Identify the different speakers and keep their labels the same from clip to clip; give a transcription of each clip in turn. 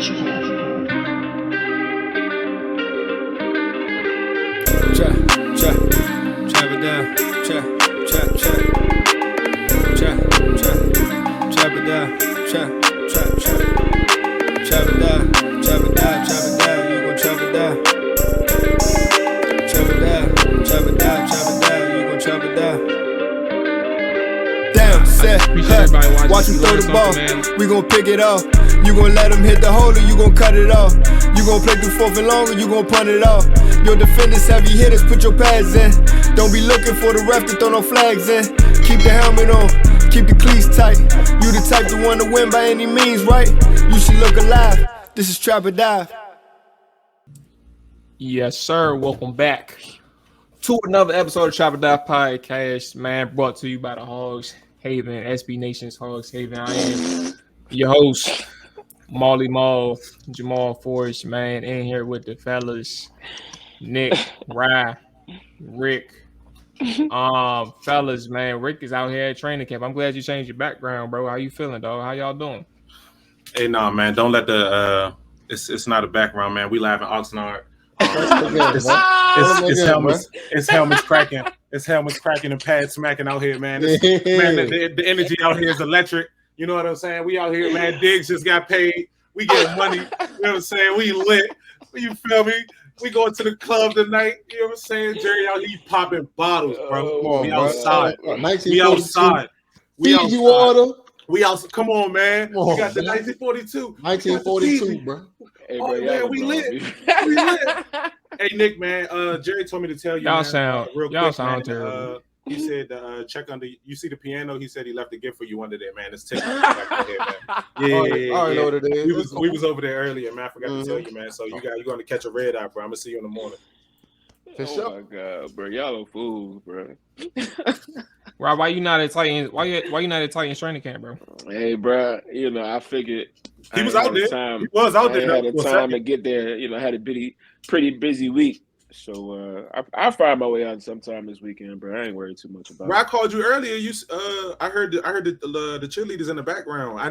Speaker 1: Watch him throw the ball, we gon' pick it off. You gon' let him hit the hole or you gon' cut it off. You gon' play through fourth and long or you gon' punt it off. Your defenders heavy hitters, put your pads in. Don't be looking for the ref to throw no flags in. Keep the helmet on, keep the cleats tight. You the type to want to win by any means, right? You should look alive, this is Trap or Dive.
Speaker 2: Yes, sir, welcome back to another episode of Trap or Dive Podcast, man, brought to you by the Hogs Haven, SB Nation's Hogs Haven. I am your host, Mual, Jamal Forrest, man, in here with the fellas, Nick, Rye, Rick. Fellas, man, Rick is out here at training camp. I'm glad you changed your background, bro. How you feeling, dog? How y'all doing?
Speaker 3: Hey, nah, man, don't let the it's not a background, man. We live in Oxnard. It's helmets cracking. It's helmets cracking and pads smacking out here, man. The energy out here is electric. You know what I'm saying? We out here, man. Diggs just got paid. We get money. You know what I'm saying? We lit. You feel me? We going to the club tonight. You know what I'm saying? Jerry out here popping bottles, bro. We outside. We outside. We outside.
Speaker 1: Water.
Speaker 3: We out. Come on, man.
Speaker 1: Come on,
Speaker 3: we got the
Speaker 1: man.
Speaker 3: 1942.
Speaker 1: 1942, bro.
Speaker 4: Hey, bro,
Speaker 3: Oh man, we lit. We lit. Hey Nick, man. Jerry told me to tell you.
Speaker 2: Y'all
Speaker 3: man,
Speaker 2: sound
Speaker 3: real
Speaker 2: y'all
Speaker 3: quick,
Speaker 2: sound
Speaker 3: man,
Speaker 2: terrible.
Speaker 3: He said check under. You see the piano? He said he left a gift for you under there, man. It's tickling back there, man.
Speaker 1: I already know what it is.
Speaker 3: We was over there earlier, man. I forgot to tell you, man. So you're going to catch a red eye, bro. I'm gonna see you in the morning.
Speaker 1: For sure.
Speaker 4: Oh my god, bro, y'all are fools, bro.
Speaker 2: Rob, why you not at Titans? Why you not at Titans training camp, bro?
Speaker 4: Hey, bro, you know I figured
Speaker 3: He was out there. He was out there.
Speaker 4: I had the time to get there. You know, I had a pretty busy week. So I'll find my way out sometime this weekend, bro. I ain't worried too much about it.
Speaker 3: I called you earlier. I heard the cheerleaders in the background. I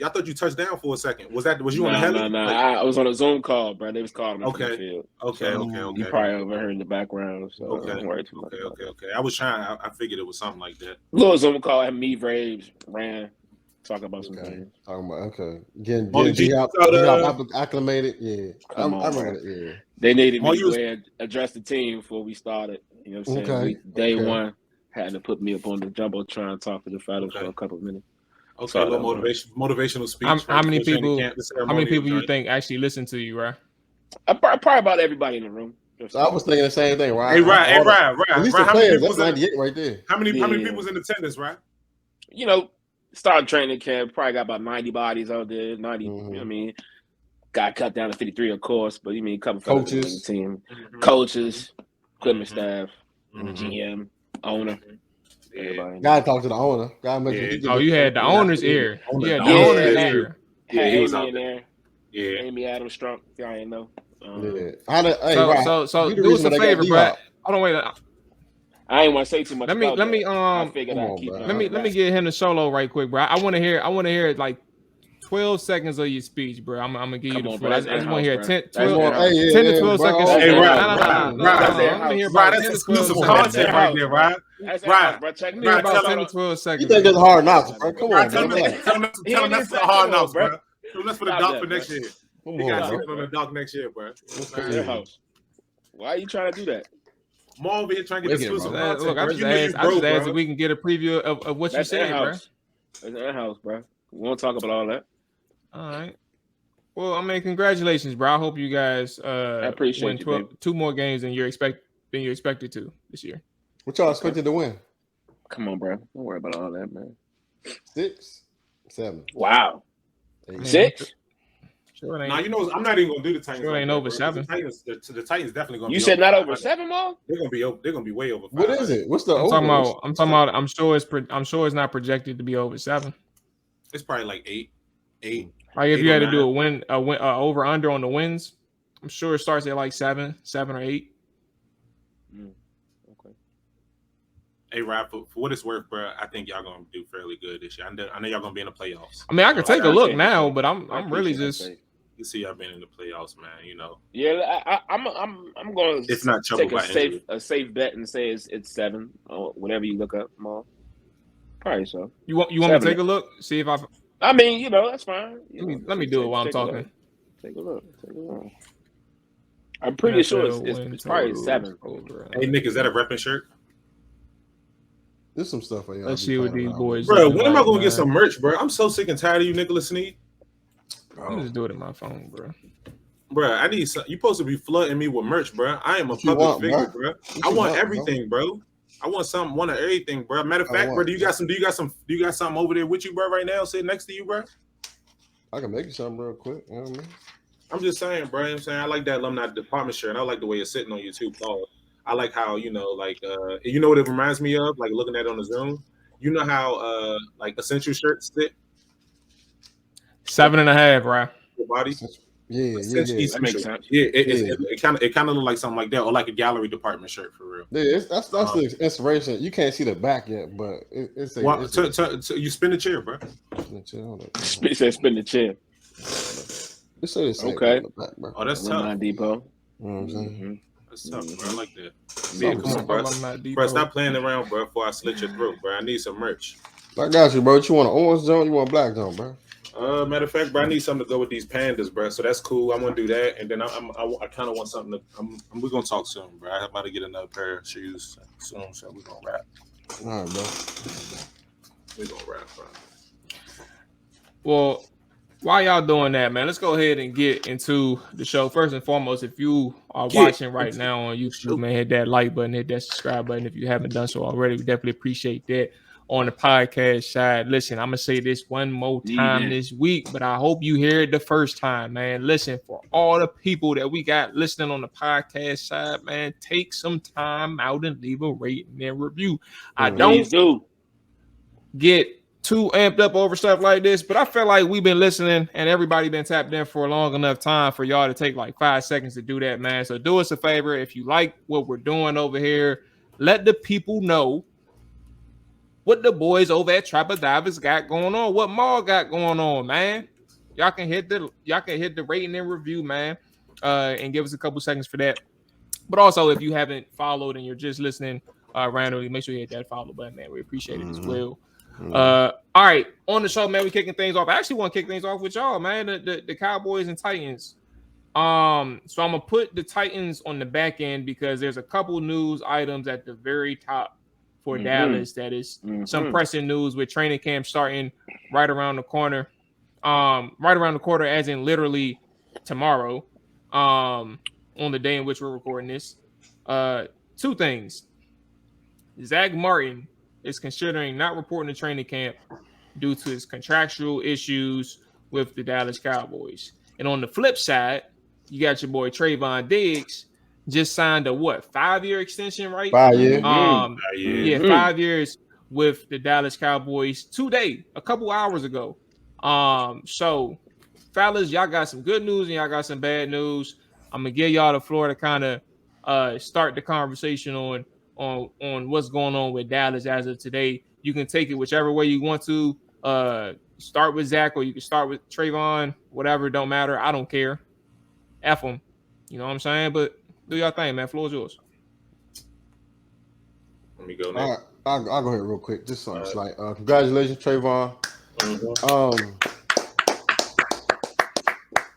Speaker 3: thought you touched down for a second. Was you on the heli?
Speaker 4: No. I was on a Zoom call, bro. They was calling me from the
Speaker 3: Okay.
Speaker 4: field.
Speaker 3: Okay.
Speaker 4: You probably overheard in the background, so
Speaker 3: Okay.
Speaker 4: I don't worry too much.
Speaker 3: Okay. I was trying. I figured it was something like that.
Speaker 4: Little Zoom call had me, Braves, Ran, talking about some things.
Speaker 1: Talking about getting acclimated. Yeah,
Speaker 4: Come on,
Speaker 1: I'm
Speaker 4: bro.
Speaker 1: ready. Yeah.
Speaker 4: They needed me
Speaker 3: Oh,
Speaker 4: to address the team before we started. You know what I'm saying? Day one had to put me up on the jumbotron and talk to the fellas for a couple of minutes.
Speaker 3: Okay, a little motivational speech.
Speaker 2: How many people you think actually listen to you, right?
Speaker 4: Probably about everybody in the room.
Speaker 1: So I was thinking the same thing, right?
Speaker 3: Hey, right.
Speaker 1: At least the players, that's 98 right there.
Speaker 3: How many people's in attendance, right?
Speaker 4: You know, started training camp, probably got about 90 bodies out there. 90,
Speaker 1: Mm-hmm.
Speaker 4: you know what I mean? Got cut down to 53, of course, but you mean a couple
Speaker 1: Coaches.
Speaker 4: on the team.
Speaker 3: Mm-hmm.
Speaker 4: Coaches, equipment staff, GM, owner. Everybody.
Speaker 1: Gotta talk to the owner. Gotta make sure he
Speaker 2: Oh, you had the owner's ear. You had the
Speaker 4: Yeah.
Speaker 2: owner's ear.
Speaker 3: Yeah,
Speaker 4: Had
Speaker 3: he was
Speaker 4: Amy
Speaker 3: out
Speaker 4: in there.
Speaker 3: Yeah.
Speaker 4: Amy Adams Strunk, if y'all ain't know.
Speaker 2: So do us a favor, bro. Hold on, wait.
Speaker 4: I ain't want to say too much.
Speaker 2: Let me
Speaker 4: I figured I'd keep
Speaker 2: let me get him the solo right quick, bro. I want to hear like 12 seconds of your speech, bro. I'm gonna give you the floor. I just want to hear 10 to 12 seconds.
Speaker 3: Hey,
Speaker 2: right.
Speaker 3: That's exclusive content right there, right?
Speaker 4: Bro, check me
Speaker 2: About
Speaker 4: out.
Speaker 2: 10 to 12
Speaker 1: You
Speaker 2: seconds.
Speaker 1: think it's hard knocks, bro? Come on,
Speaker 3: Tell
Speaker 1: man.
Speaker 3: them that's for the hard knocks, bro. Tell them that's for the doc for next year.
Speaker 1: Come
Speaker 3: We got
Speaker 1: on,
Speaker 3: something on the doc next year, bro.
Speaker 4: Your house. Why are you trying to do that?
Speaker 3: I'm over here trying to get exclusive content.
Speaker 2: Look, I just asked if we can get a preview of what you said, bro.
Speaker 4: That's our house, bro. We won't talk about all that.
Speaker 2: All right. Well, I mean, congratulations, bro. I hope you guys
Speaker 4: I appreciate
Speaker 2: win
Speaker 4: you,
Speaker 2: 2 more games than you expected to this year.
Speaker 1: What y'all expected to win?
Speaker 4: Come on, bro. Don't worry about all that, man.
Speaker 1: 6, 7.
Speaker 4: Wow.
Speaker 1: 8.
Speaker 4: 6?
Speaker 2: Sure,
Speaker 3: Now you know I'm not even gonna do the Titans.
Speaker 2: Sure ain't
Speaker 3: that,
Speaker 2: over
Speaker 3: bro.
Speaker 2: 7.
Speaker 3: The Titans definitely gonna.
Speaker 4: You
Speaker 3: be
Speaker 4: said
Speaker 3: over
Speaker 4: not
Speaker 3: 500.
Speaker 4: over 7 more?
Speaker 3: They're gonna be way over. 500.
Speaker 1: What is it? What's the
Speaker 2: I'm
Speaker 1: over?
Speaker 2: talking about. I'm sure it's not projected to be over 7.
Speaker 3: It's probably like 8.
Speaker 2: Like if
Speaker 3: 8
Speaker 2: you
Speaker 3: or
Speaker 2: had to
Speaker 3: 9.
Speaker 2: do a win over under on the wins, I'm sure it starts at like 7 or 8.
Speaker 4: Okay.
Speaker 3: Hey, Rob, for what it's worth, bro, I think y'all gonna do fairly good this year. I know y'all gonna be in the playoffs.
Speaker 2: I mean, I could take a look now, but
Speaker 4: I
Speaker 2: I'm really
Speaker 4: appreciate
Speaker 2: just
Speaker 4: that.
Speaker 3: You see, y'all been in the playoffs, man. You know.
Speaker 4: Yeah, I'm going
Speaker 3: It's not
Speaker 4: to take
Speaker 3: troubled by injury.
Speaker 4: a safe bet and say it's 7 or whatever you look up, Mual. Probably so.
Speaker 2: You want me to take a look? See if
Speaker 4: I mean, you know, that's fine.
Speaker 2: Let me do it while I'm talking.
Speaker 4: Take a look. I'm pretty sure it's probably 7.
Speaker 3: Hey, Nick, is that a repping shirt?
Speaker 5: There's some stuff for y'all.
Speaker 2: Let's see what these boys.
Speaker 3: Bro, when am I gonna get some merch, bro? I'm so sick and tired of you, Nicholas Sneed.
Speaker 2: I'm just doing it on my phone, bro.
Speaker 3: Bro, I need some. You supposed to be flooding me with merch, bro. I am a public figure, bro. I want everything, bro. I want something, one of everything, bro. Matter of fact, bro, do you got something over there with you, bro, right now, sitting next to you, bro?
Speaker 5: I can make you something real quick. You know what I mean?
Speaker 3: I'm just saying, bro. You know what I'm saying, I like that alumni department shirt. And I like the way it's sitting on you too, Paul. I like how, you know, like you know what it reminds me of, like looking at it on the Zoom. You know how like essential shirts sit?
Speaker 2: 7.5, right?
Speaker 3: Your body.
Speaker 5: Yeah.
Speaker 4: That makes sense.
Speaker 3: Yeah, it kind of look like something like that, or like a gallery department shirt for real.
Speaker 5: Yeah, that's the inspiration. You can't see the back yet, but it's
Speaker 3: you spin the chair, bro.
Speaker 4: He said spin the chair.
Speaker 3: Okay. Back, bro. Oh, that's tough.
Speaker 4: Depot.
Speaker 5: You know what I'm saying?
Speaker 3: Mm-hmm. That's tough, bro. I like that. Yeah, come on, bro. Bro, stop playing around, bro, before I slit your throat, bro. I need some merch.
Speaker 5: I got you, bro. You want an orange zone? You want a black zone, bro?
Speaker 3: Matter of fact, bro, I need something to go with these pandas, bro. So that's cool. I'm gonna do that, and then I kind of want something to. We're gonna talk soon, bro. I'm about to get another pair of shoes soon, so we're gonna wrap.
Speaker 5: All right, bro.
Speaker 3: We're gonna wrap, bro.
Speaker 2: Well, while y'all doing that, man, let's go ahead and get into the show. First and foremost, if you are watching right now on YouTube, man, hit that like button, hit that subscribe button. If you haven't done so already, we definitely appreciate that. On the podcast side, listen, I'm gonna say this one more time this week, but I hope you hear it the first time, man. Listen, for all the people that we got listening on the podcast side, man, take some time out and leave a rating and review. I don't get too amped up over stuff like this, but I feel like we've been listening and everybody been tapped in for a long enough time for y'all to take like 5 seconds to do that, man. So do us a favor. If you like what we're doing over here, let the people know what the boys over at Trapper Divers got going on, what Mual got going on, man. Y'all can hit the rating and review, man, and give us a couple seconds for that. But also, if you haven't followed and you're just listening randomly, make sure you hit that follow button, man. We appreciate it as well. All right, on the show, man, we kicking things off. I actually want to kick things off with y'all, man. The Cowboys and Titans. So I'm gonna put the Titans on the back end because there's a couple news items at the very top for Dallas. That is some pressing news with training camp starting right around the corner. Right around the corner, as in literally tomorrow. On the day in which we're recording this. 2 things. Zack Martin is considering not reporting to training camp due to his contractual issues with the Dallas Cowboys. And on the flip side, you got your boy Trevon Diggs just signed a 5-year extension, right?
Speaker 5: 5 years.
Speaker 2: 5 years with the Dallas Cowboys today, a couple hours ago. So fellas, y'all got some good news and y'all got some bad news. I'm gonna give y'all the floor to kind of start the conversation on what's going on with Dallas as of today. You can take it whichever way you want to. Start with Zach, or you can start with Trevon. Whatever, don't matter. I don't care. F them. You know what I'm saying? But do y'all thing, man. Floor is yours.
Speaker 3: Let me go next.
Speaker 5: All right, I'll go ahead real quick. Just something slight. Congratulations, Trevon.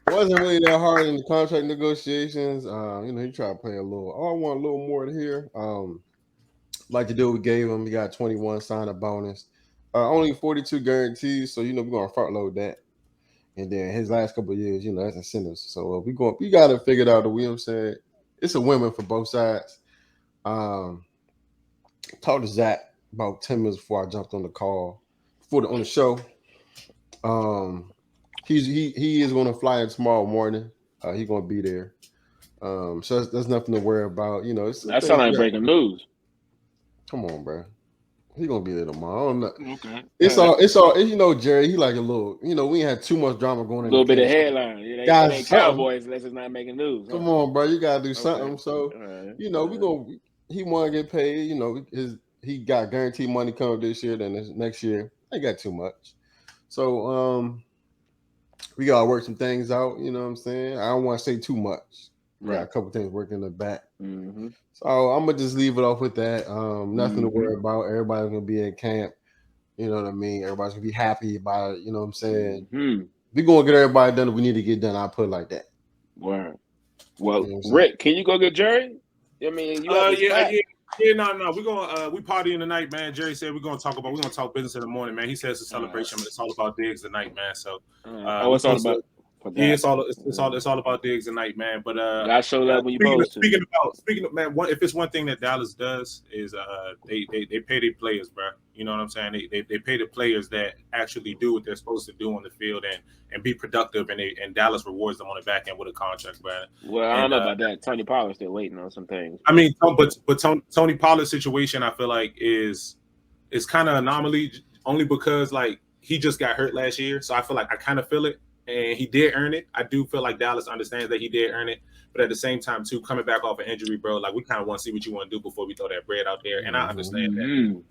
Speaker 5: Wasn't really that hard in the contract negotiations. He tried to play a little. I want a little more to here. Like the deal we gave him, he got 21 sign-up bonus. Only 42 guarantees, so we're gonna front load that. And then his last couple of years, that's incentives. So we got to figure it out. The Williams said it's a win-win for both sides. Talked to Zach about 10 minutes before I jumped on the call on the show. He is going to fly in tomorrow morning. He's going to be there. So there's nothing to worry about.
Speaker 4: That sounds like breaking news.
Speaker 5: Come on, bro. He's gonna be there tomorrow.
Speaker 4: Okay.
Speaker 5: It's all. Jerry. He like a little. We ain't had too much drama going.
Speaker 4: A little bit of headline. They ain't Cowboys unless it's not making news.
Speaker 5: Come on, bro. You gotta do something. So we gonna. He want to get paid. He got guaranteed money coming this year. Then next year, I got too much. So we gotta work some things out. You know what I'm saying? I don't want to say too much.
Speaker 4: Right.
Speaker 5: Got a couple things working in the back.
Speaker 4: Mm-hmm.
Speaker 5: So I'm gonna just leave it off with that. Nothing to
Speaker 4: Mm-hmm.
Speaker 5: worry about. Everybody's gonna be in camp. You know what I mean? Everybody's gonna be happy about it. You know what I'm saying?
Speaker 4: Mm-hmm.
Speaker 5: We're gonna get everybody done that we need to get done. I put it like that.
Speaker 4: Word. Well,
Speaker 5: You know what I'm saying?
Speaker 4: Rick, can you go get Jerry? I mean, you have a spot.
Speaker 3: No. We're gonna we partying tonight, man. Jerry said we're gonna talk business in the morning, man. He says it's a celebration, but it's all about Diggs tonight, man. So
Speaker 4: It's all about.
Speaker 3: it's all about Diggs tonight, man. But
Speaker 4: I show that when you post.
Speaker 3: Speaking of man, if it's one thing that Dallas does is they pay their players, bro. You know what I'm saying? They pay the players that actually do what they're supposed to do on the field and be productive, and Dallas rewards them on the back end with a contract, bro.
Speaker 4: Well, I don't know about that. Tony Pollard's still waiting on some things.
Speaker 3: I mean, but Tony Pollard's situation, I feel like is kind of anomaly only because like he just got hurt last year, so I feel like I kind of feel it, and he did earn it. I do feel like Dallas understands that he did earn it, but at the same time too, coming back off an injury, bro, like we kind of want to see what you want to do before we throw that bread out there, and I understand that.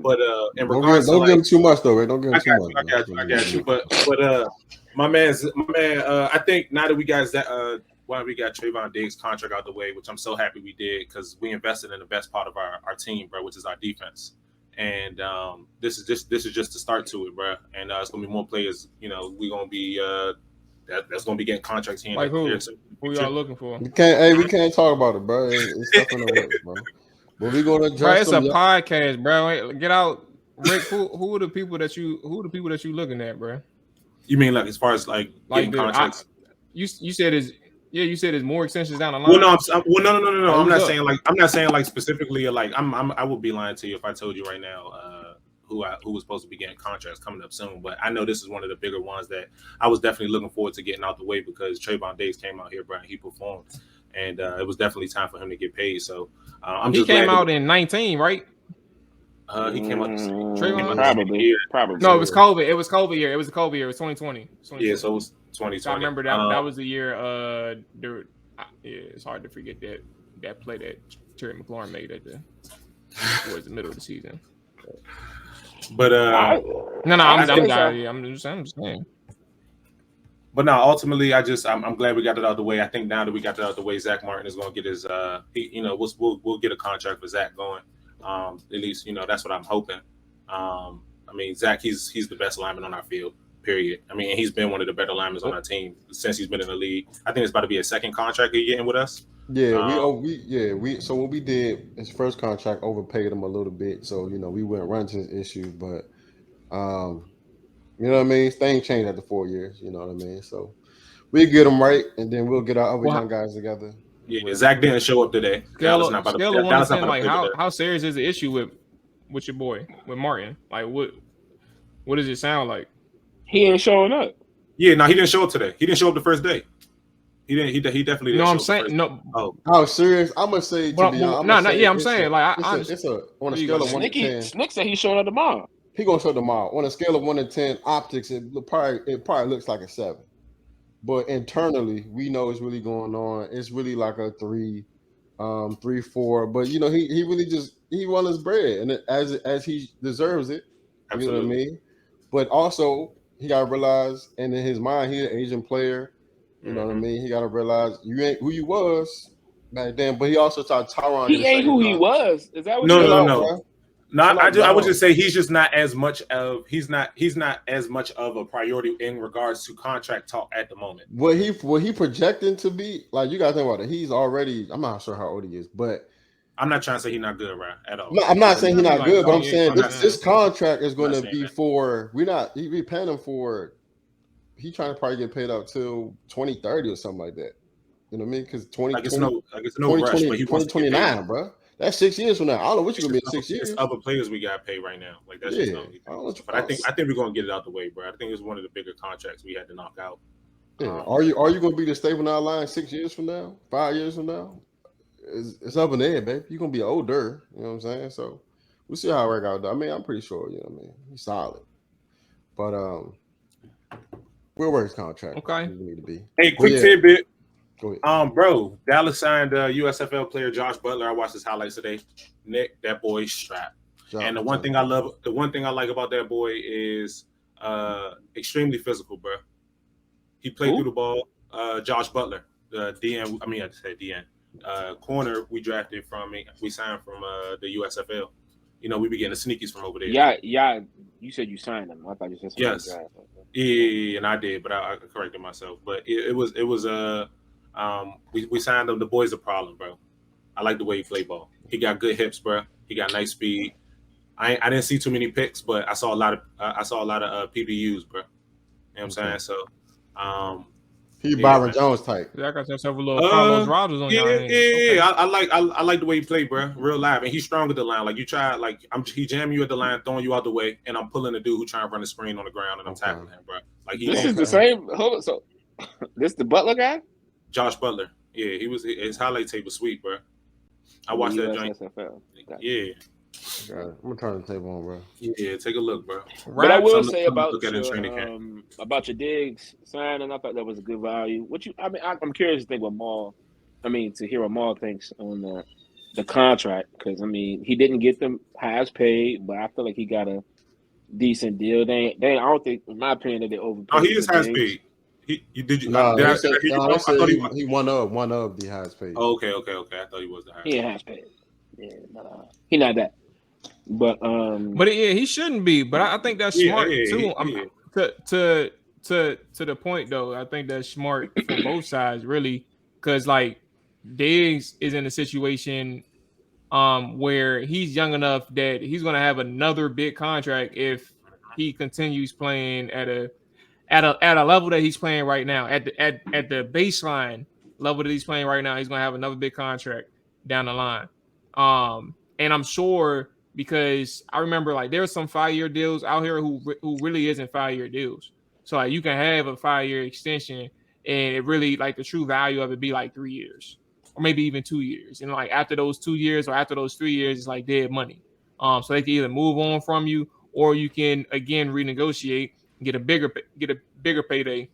Speaker 3: But in regards,
Speaker 5: don't give him too much though, right? Don't give him too much.
Speaker 3: I got you. But my man, I think now that we got Trevon Diggs contract out the way, which I'm so happy we did because we invested in the best part of our team, bro, which is our defense. And this is just the start to it, bro. And it's gonna be more players. You know, we gonna be that's gonna be getting contracts here.
Speaker 2: Like who?
Speaker 3: Here.
Speaker 2: Who y'all looking for?
Speaker 5: We can't talk about it, bro. It's stuff in the works, bro. But we gonna address.
Speaker 2: Bro, it's a podcast, bro. Get out, Rick. Who are the people that you looking at, bro?
Speaker 3: You mean like as far as like getting contracts?
Speaker 2: You said you said it's more extensions down the line.
Speaker 3: Well, no. I'm not saying like specifically like I would be lying to you if I told you right now who was supposed to be getting contracts coming up soon. But I know this is one of the bigger ones that I was definitely looking forward to getting out the way because Trevon Diggs came out here, bro, and he performed, and it was definitely time for him to get paid. So
Speaker 2: he came out in 19, right?
Speaker 3: He came out
Speaker 4: Probably.
Speaker 2: No, it was COVID. It was COVID year. It was the COVID year. It was 2020.
Speaker 3: Yeah, so it was 2020.
Speaker 2: So I remember that was the year. It's hard to forget that play that Terry McLaurin made towards the middle of the season.
Speaker 3: But
Speaker 2: I'm just saying.
Speaker 3: But no, ultimately, I'm glad we got it out of the way. I think now that we got it out of the way, Zack Martin is going to get his we'll get a contract for Zack going. At least that's what I'm hoping. I mean, Zack, he's the best lineman on our field. Period. I mean, he's been one of the better linemen on our team since he's been in the league. I think it's about to be a second contract he's getting with us.
Speaker 5: Yeah, so what we did, his first contract overpaid him a little bit, so we went run to his issue, but you know what I mean? Things change after 4 years, you know what I mean? So we get him right, and then we'll get our other young guys together.
Speaker 3: Yeah, Zack didn't show up today.
Speaker 2: Scale of 1 to 10, like how serious is the issue with your boy, with Martin? Like what does it sound like?
Speaker 4: He ain't showing up.
Speaker 3: Yeah, no, he didn't show up today. He didn't show up the first day. He definitely didn't.
Speaker 2: No, I'm saying no.
Speaker 5: Oh, serious? I'm gonna say.
Speaker 2: I'm saying like
Speaker 5: it's on a scale of 1 to 10.
Speaker 4: Snick said he's showing up tomorrow.
Speaker 5: He gonna show up tomorrow. On a scale of 1 to 10, optics it probably looks like a 7, but internally we know it's really going on. It's really like a 3, 4. But he really he won his bread, and as he deserves it.
Speaker 3: Absolutely.
Speaker 5: You know what I mean? But also he gotta realize, and in his mind, he's an Asian player. You know what I mean? He got to realize you ain't who you was back then. But he also thought Tyron.
Speaker 4: He ain't who he was. Is that what?
Speaker 3: No. I would just say he's just not as much of he's not as much of a priority in regards to contract talk at the moment.
Speaker 5: What he projecting to be, like, you got to think about it. He's already. I'm not sure how old he is, but
Speaker 3: I'm not trying to say he's not good, right? At all.
Speaker 5: No, I'm not saying he's not good, but I'm saying this contract is going to be for. We paying him for. He trying to probably get paid out till 2030 or something like that. You know what I mean? Because 2029, bro. That's 6 years from now. I don't know what you're gonna be in 6 years.
Speaker 3: It's other players we got paid right now. Like that's but I think we're gonna get it out the way, bro. I think it's one of the bigger contracts we had to knock out.
Speaker 5: Yeah. Are you gonna be the stable in our line 6 years from now? 5 years from now? It's up in the air, baby. You're gonna be older. You know what I'm saying? So we'll see how it works out. I mean, I'm pretty sure. You know what I mean? He's solid, but we'll work his contract.
Speaker 2: Okay.
Speaker 5: We need to be.
Speaker 3: Hey, quick tidbit.
Speaker 5: Go ahead.
Speaker 3: Bro, Dallas signed USFL player Josh Butler. I watched his highlights today. Nick, that boy's strapped. And the one thing I like about that boy is extremely physical, bro. He played
Speaker 4: Who?
Speaker 3: through the ball. Josh Butler, the DN. I mean, I said DN. Corner we drafted from. We signed from the USFL. You know, we be getting the sneakies from over there.
Speaker 4: Yeah. You said you signed him. I thought you said something.
Speaker 3: Yes. Yeah, and I did, but I corrected myself. But it was we signed him. The boy's a problem, bro. I like the way he play ball. He got good hips, bro. He got nice speed. I didn't see too many picks, but I saw a lot of PBUs, bro. You know what I'm saying? So,
Speaker 5: he Byron Jones type.
Speaker 2: I got yourself a little Carlos Rogers on your hands.
Speaker 3: Yeah. I like the way he play, bro. Real live, and he's strong at the line. Like you try, he jamming you at the line, throwing you out the way, and I'm pulling the dude who trying to run the screen on the ground, and I'm tackling him, bro. Like
Speaker 4: this is the same. Hold on, so this the Butler guy?
Speaker 3: Josh Butler. Yeah, his highlight tape was sweet, bro. I watched that joint. Yeah.
Speaker 5: I'm gonna turn the table on, bro.
Speaker 3: Yeah, take a look, bro.
Speaker 4: But I will say about your Diggs signing, I thought that was a good value. I'm curious to think what Mual. To hear what Mual thinks on the contract, because he didn't get the highest paid, but I feel like he got a decent deal. I don't think, in my opinion, that they overpaid.
Speaker 3: Oh, he is highest paid. He one of the highest paid. Oh, okay. I thought he was the highest.
Speaker 4: He ain't highest paid. Yeah, he not that. But
Speaker 2: he shouldn't be. But I think that's smart too. To the point though, I think that's smart for both sides, really, because like Diggs is in a situation where he's young enough that he's going to have another big contract if he continues playing at a level that he's playing right now, at the baseline level that he's playing right now. He's going to have another big contract down the line. And I'm sure, because I remember like there's some 5-year deals out here who really isn't 5-year deals. So like you can have a 5-year extension and it really, like, the true value of it be like 3 years or maybe even 2 years. And like after those 2 years or after those 3 years, it's like dead money. So they can either move on from you or you can again renegotiate and get a bigger payday.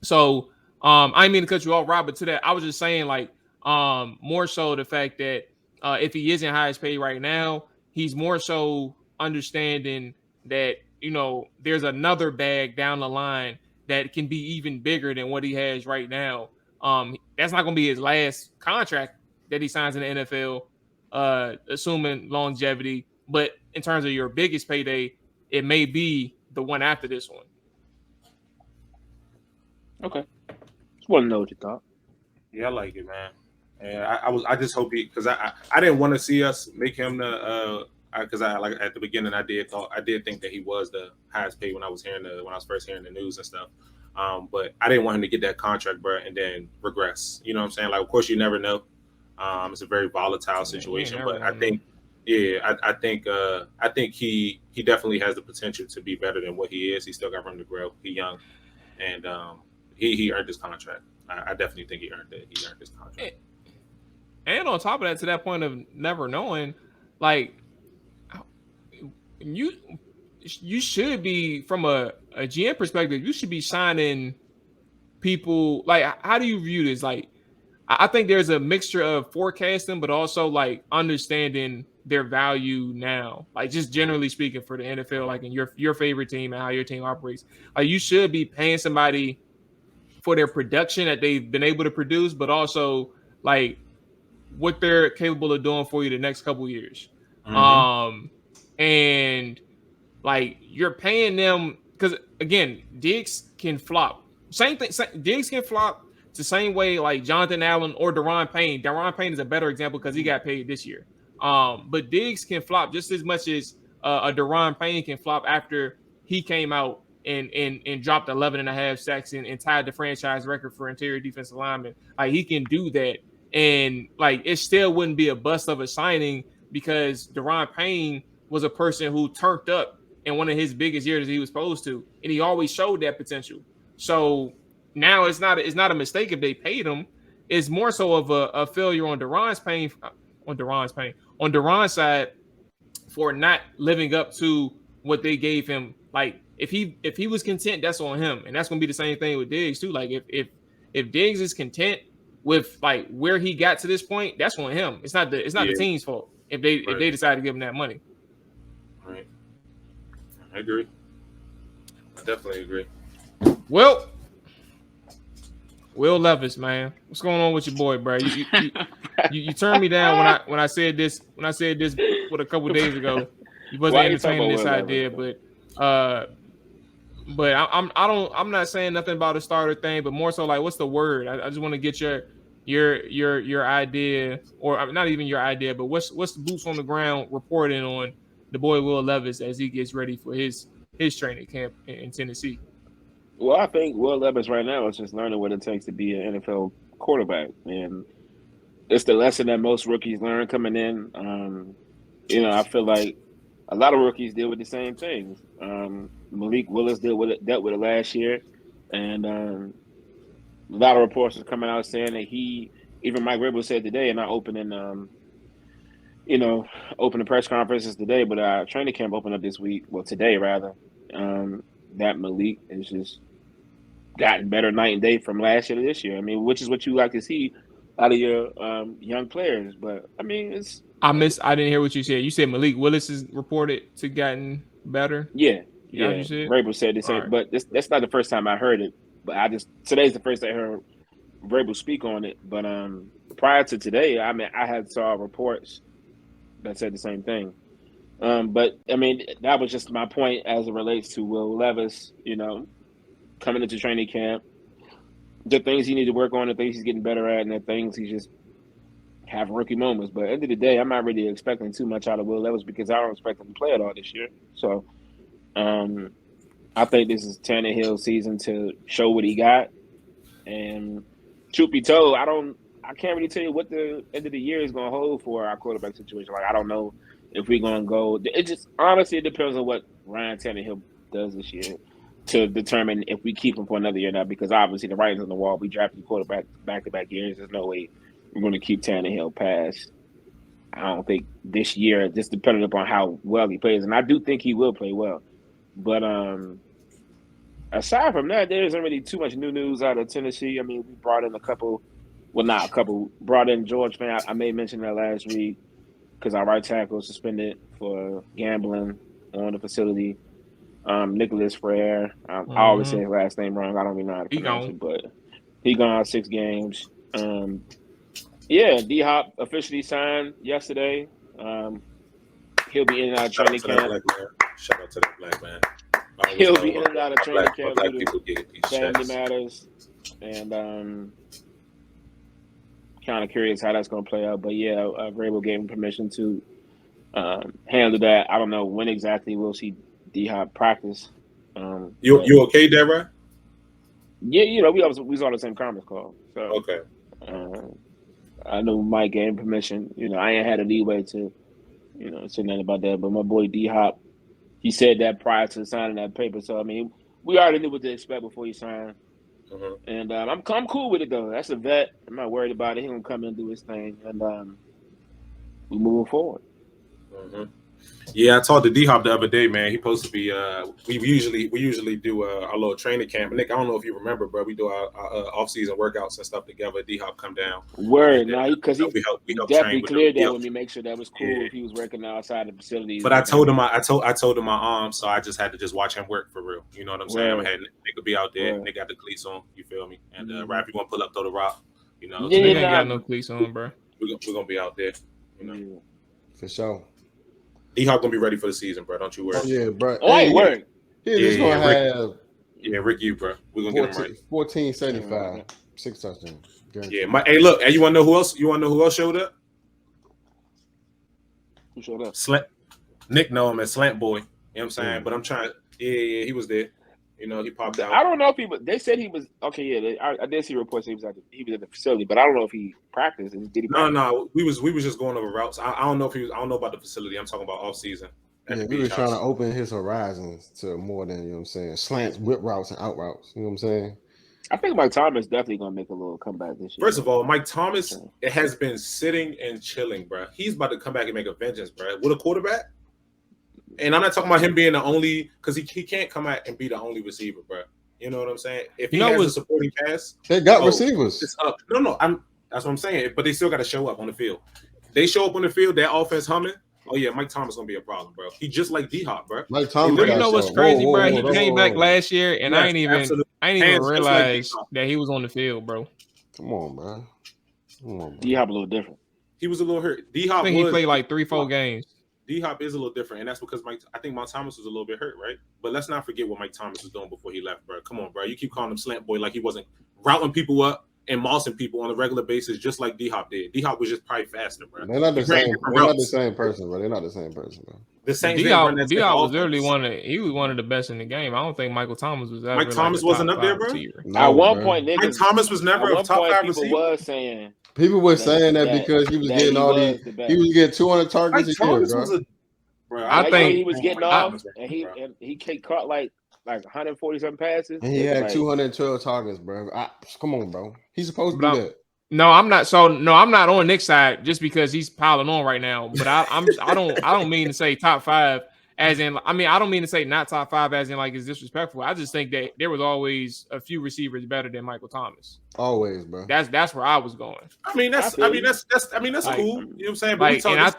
Speaker 2: So I didn't mean to cut you off, Rob, but to that, I was just saying like more so the fact that if he isn't highest paid right now, he's more so understanding that, there's another bag down the line that can be even bigger than what he has right now. That's not going to be his last contract that he signs in the NFL, assuming longevity. But in terms of your biggest payday, it may be the one after this one.
Speaker 4: Okay. Just want to know what you thought.
Speaker 3: Yeah, I like it, man. And I just hope because I didn't want to see us make him the because I like at the beginning I did think that he was the highest paid when I was first hearing the news and stuff. But I didn't want him to get that contract, bro, and then regress. You know what I'm saying? Like, of course, you never know. It's a very volatile situation, but I think he definitely has the potential to be better than what he is. He still got room to grow. He's young, and he earned his contract. I definitely think he earned it. He earned his contract.
Speaker 2: And on top of that, to that point of never knowing, like you should be, from a GM perspective, you should be signing people. Like, how do you view this? Like, I think there's a mixture of forecasting, but also like understanding their value now. Like, just generally speaking for the NFL, like in your favorite team and how your team operates. Like, you should be paying somebody for their production that they've been able to produce, but also like what they're capable of doing for you the next couple of years. Mm-hmm. And like you're paying them because again, Diggs can flop. Same thing. Diggs can flop the same way like Jonathan Allen or Daron Payne. Daron Payne is a better example because he got paid this year. But Diggs can flop just as much as a Daron Payne can flop after he came out and dropped 11.5 sacks and tied the franchise record for interior defensive lineman. Like, he can do that. And like, it still wouldn't be a bust of a signing because Daron Payne was a person who turned up in one of his biggest years he was supposed to, and he always showed that potential. So now it's not a mistake if they paid him. It's more so of a failure on Daron's side for not living up to what they gave him. Like, if he was content, that's on him, and that's gonna be the same thing with Diggs too. Like, if Diggs is content with like where he got to this point, that's on him. It's not the team's fault if they decide to give him that money.
Speaker 3: Right. I agree. I definitely agree.
Speaker 2: Well, Will Levis, man, what's going on with your boy, bro? You turned me down when I said this a couple days ago. You wasn't entertaining this idea, but I'm not saying nothing about a starter thing, but more so like what's the word? I just want to get your idea, or not even your idea, but what's the boots on the ground reporting on the boy Will Levis as he gets ready for his training camp in Tennessee.
Speaker 4: Well, I think Will Levis right now is just learning what it takes to be an NFL quarterback, and it's the lesson that most rookies learn coming in. I feel like a lot of rookies deal with the same things. Malik Willis dealt with it last year, and a lot of reports are coming out saying that even Mike Vrabel said today, and not opening press conferences today, but training camp opened up this week. Well, today rather. That Malik is just gotten better night and day from last year to this year. I mean, which is what you like to see out of your young players. But I mean, I
Speaker 2: didn't hear what you said. You said Malik Willis is reported to gotten better.
Speaker 4: Yeah. Vrabel said the same, right. But that's not the first time I heard it. But today's the first I heard Vrabel speak on it. But prior to today, I mean, I had saw reports that said the same thing. But I mean, that was just my point as it relates to Will Levis, coming into training camp, the things he needs to work on, the things he's getting better at, and the things he's just having rookie moments. But at the end of the day, I'm not really expecting too much out of Will Levis because I don't expect him to play at all this year. So I think this is Tannehill's season to show what he got. And truth be told, I can't really tell you what the end of the year is going to hold for our quarterback situation. Like, I don't know if we're going to go. It just honestly it depends on what Ryan Tannehill does this year to determine if we keep him for another year or not, because obviously the writing's on the wall. We drafted the quarterback back-to-back years. There's no way we're going to keep Tannehill past, I don't think, this year, just depending upon how well he plays. And I do think he will play well. But aside from that, there isn't really too much new news out of Tennessee. I mean, we brought in brought in George Fan. I may mention that last week because our right tackle was suspended for gambling on the facility. Nicholas Frere. I always say his last name wrong. I don't even know how to pronounce it, but he gone 6 games. D-Hop officially signed yesterday. He'll be in and out of training camp.
Speaker 3: Shout out to that black man.
Speaker 4: He'll be in and out of training camp due to family matters. And kind of curious how that's going to play out. But, Vrabel gave him permission to handle that. I don't know when exactly we'll see D-Hop practice.
Speaker 3: You okay, Deborah?
Speaker 4: Yeah, we was on the same conference call. So
Speaker 3: okay.
Speaker 4: I know Mike gave him permission. I ain't had a leeway to, say nothing about that. But my boy D-Hop, he said that prior to signing that paper. So I mean, we already knew what to expect before he signed. And I'm cool with it though. That's a vet. I'm not worried about it. He gonna come in and do his thing, and we moving forward.
Speaker 3: Yeah, I talked to D-Hop the other day, man. He supposed to be. We usually do our little training camp. Nick, I don't know if you remember, bro. We do our off-season workouts and stuff together. D-Hop come down.
Speaker 4: Word, because
Speaker 3: we help
Speaker 4: definitely cleared that with me. Make sure that was cool if he was working outside the facility.
Speaker 3: But I told him I told him my arm, so I just had to watch him work for real. You know what I'm saying? I had nigga be out there. They got the cleats on. You feel me? And Rap, you gonna pull up, throw the rock.
Speaker 2: They ain't got no cleats on, bro.
Speaker 3: We're gonna be out there.
Speaker 5: For sure.
Speaker 3: D-Hop gonna be ready for the season, bro. Don't you worry.
Speaker 5: Oh, yeah, bro.
Speaker 4: Word.
Speaker 5: He's gonna have.
Speaker 3: Rick, bro. We're gonna get him right.
Speaker 5: 1475, 6 touchdowns.
Speaker 3: Yeah, look. Hey, you wanna know who else? Showed up?
Speaker 4: Who showed up?
Speaker 3: Nick know him as Slant Boy. You know what I'm saying? But I'm trying. Yeah, he was there. He popped out.
Speaker 4: I don't know if he was. They said he was okay. Yeah, I did see reports he was at the facility, but I don't know if he practiced. Did he practice?
Speaker 3: No. We was just going over routes. I don't know if he was. I don't know about the facility. I'm talking about off season.
Speaker 5: Yeah, we were trying to open his horizons to more than slants, whip routes, and out routes. You know what I'm saying?
Speaker 4: I think Mike Thomas definitely gonna make a little comeback this year.
Speaker 3: First of all, Mike Thomas it has been sitting and chilling, bro. He's about to come back and make a vengeance, bro. With a quarterback. And I'm not talking about him being the only, because he can't come out and be the only receiver, bro. You know what I'm saying? If he has a supporting cast,
Speaker 5: they got receivers.
Speaker 3: It's up. No, that's what I'm saying. But they still got to show up on the field. They show up on the field, their offense humming. Oh yeah, Mike Thomas gonna be a problem, bro. He just like D-Hop, bro.
Speaker 5: Mike Thomas.
Speaker 2: You know what's crazy, bro? He came back last year, and I ain't even. I didn't even realize that he was on the field, bro.
Speaker 5: Come on, bro.
Speaker 4: D-Hop a little different.
Speaker 3: He was a little hurt. D-Hop
Speaker 2: I think he played like 3-4 games.
Speaker 3: D-Hop is a little different, and that's because I think Mike Thomas was a little bit hurt, right? But let's not forget what Mike Thomas was doing before he left, bro. Come on, bro. You keep calling him slant boy like he wasn't routing people up and mossing people on a regular basis just like D-Hop did. D-Hop was just probably faster, bro.
Speaker 5: They're not the same. They're not the same person, bro. They're not the same person, bro.
Speaker 3: The same.
Speaker 2: D-Hop was literally one of the best in the game. I don't think Michael Thomas was ever.
Speaker 3: Mike Thomas wasn't up there, bro.
Speaker 5: No,
Speaker 4: at one point, niggas,
Speaker 3: Mike Thomas was never a top 5 receiver.
Speaker 5: People were saying that because he was getting all these. He was getting 200 targets a year, bro.
Speaker 2: I think
Speaker 4: he was getting off, and he caught like 147 passes.
Speaker 5: And he had 212 targets, bro. Come on, bro. He's supposed to do that.
Speaker 2: No, I'm not. So no, I'm not on Nick's side just because he's piling on right now. But I don't mean to say top 5 as in. I mean, I don't mean to say not top 5 as in like it's disrespectful. I just think that there was always a few receivers better than Michael Thomas.
Speaker 5: Always, bro.
Speaker 2: That's where I was going.
Speaker 3: I mean, that's cool. You know what I'm saying?
Speaker 2: But and I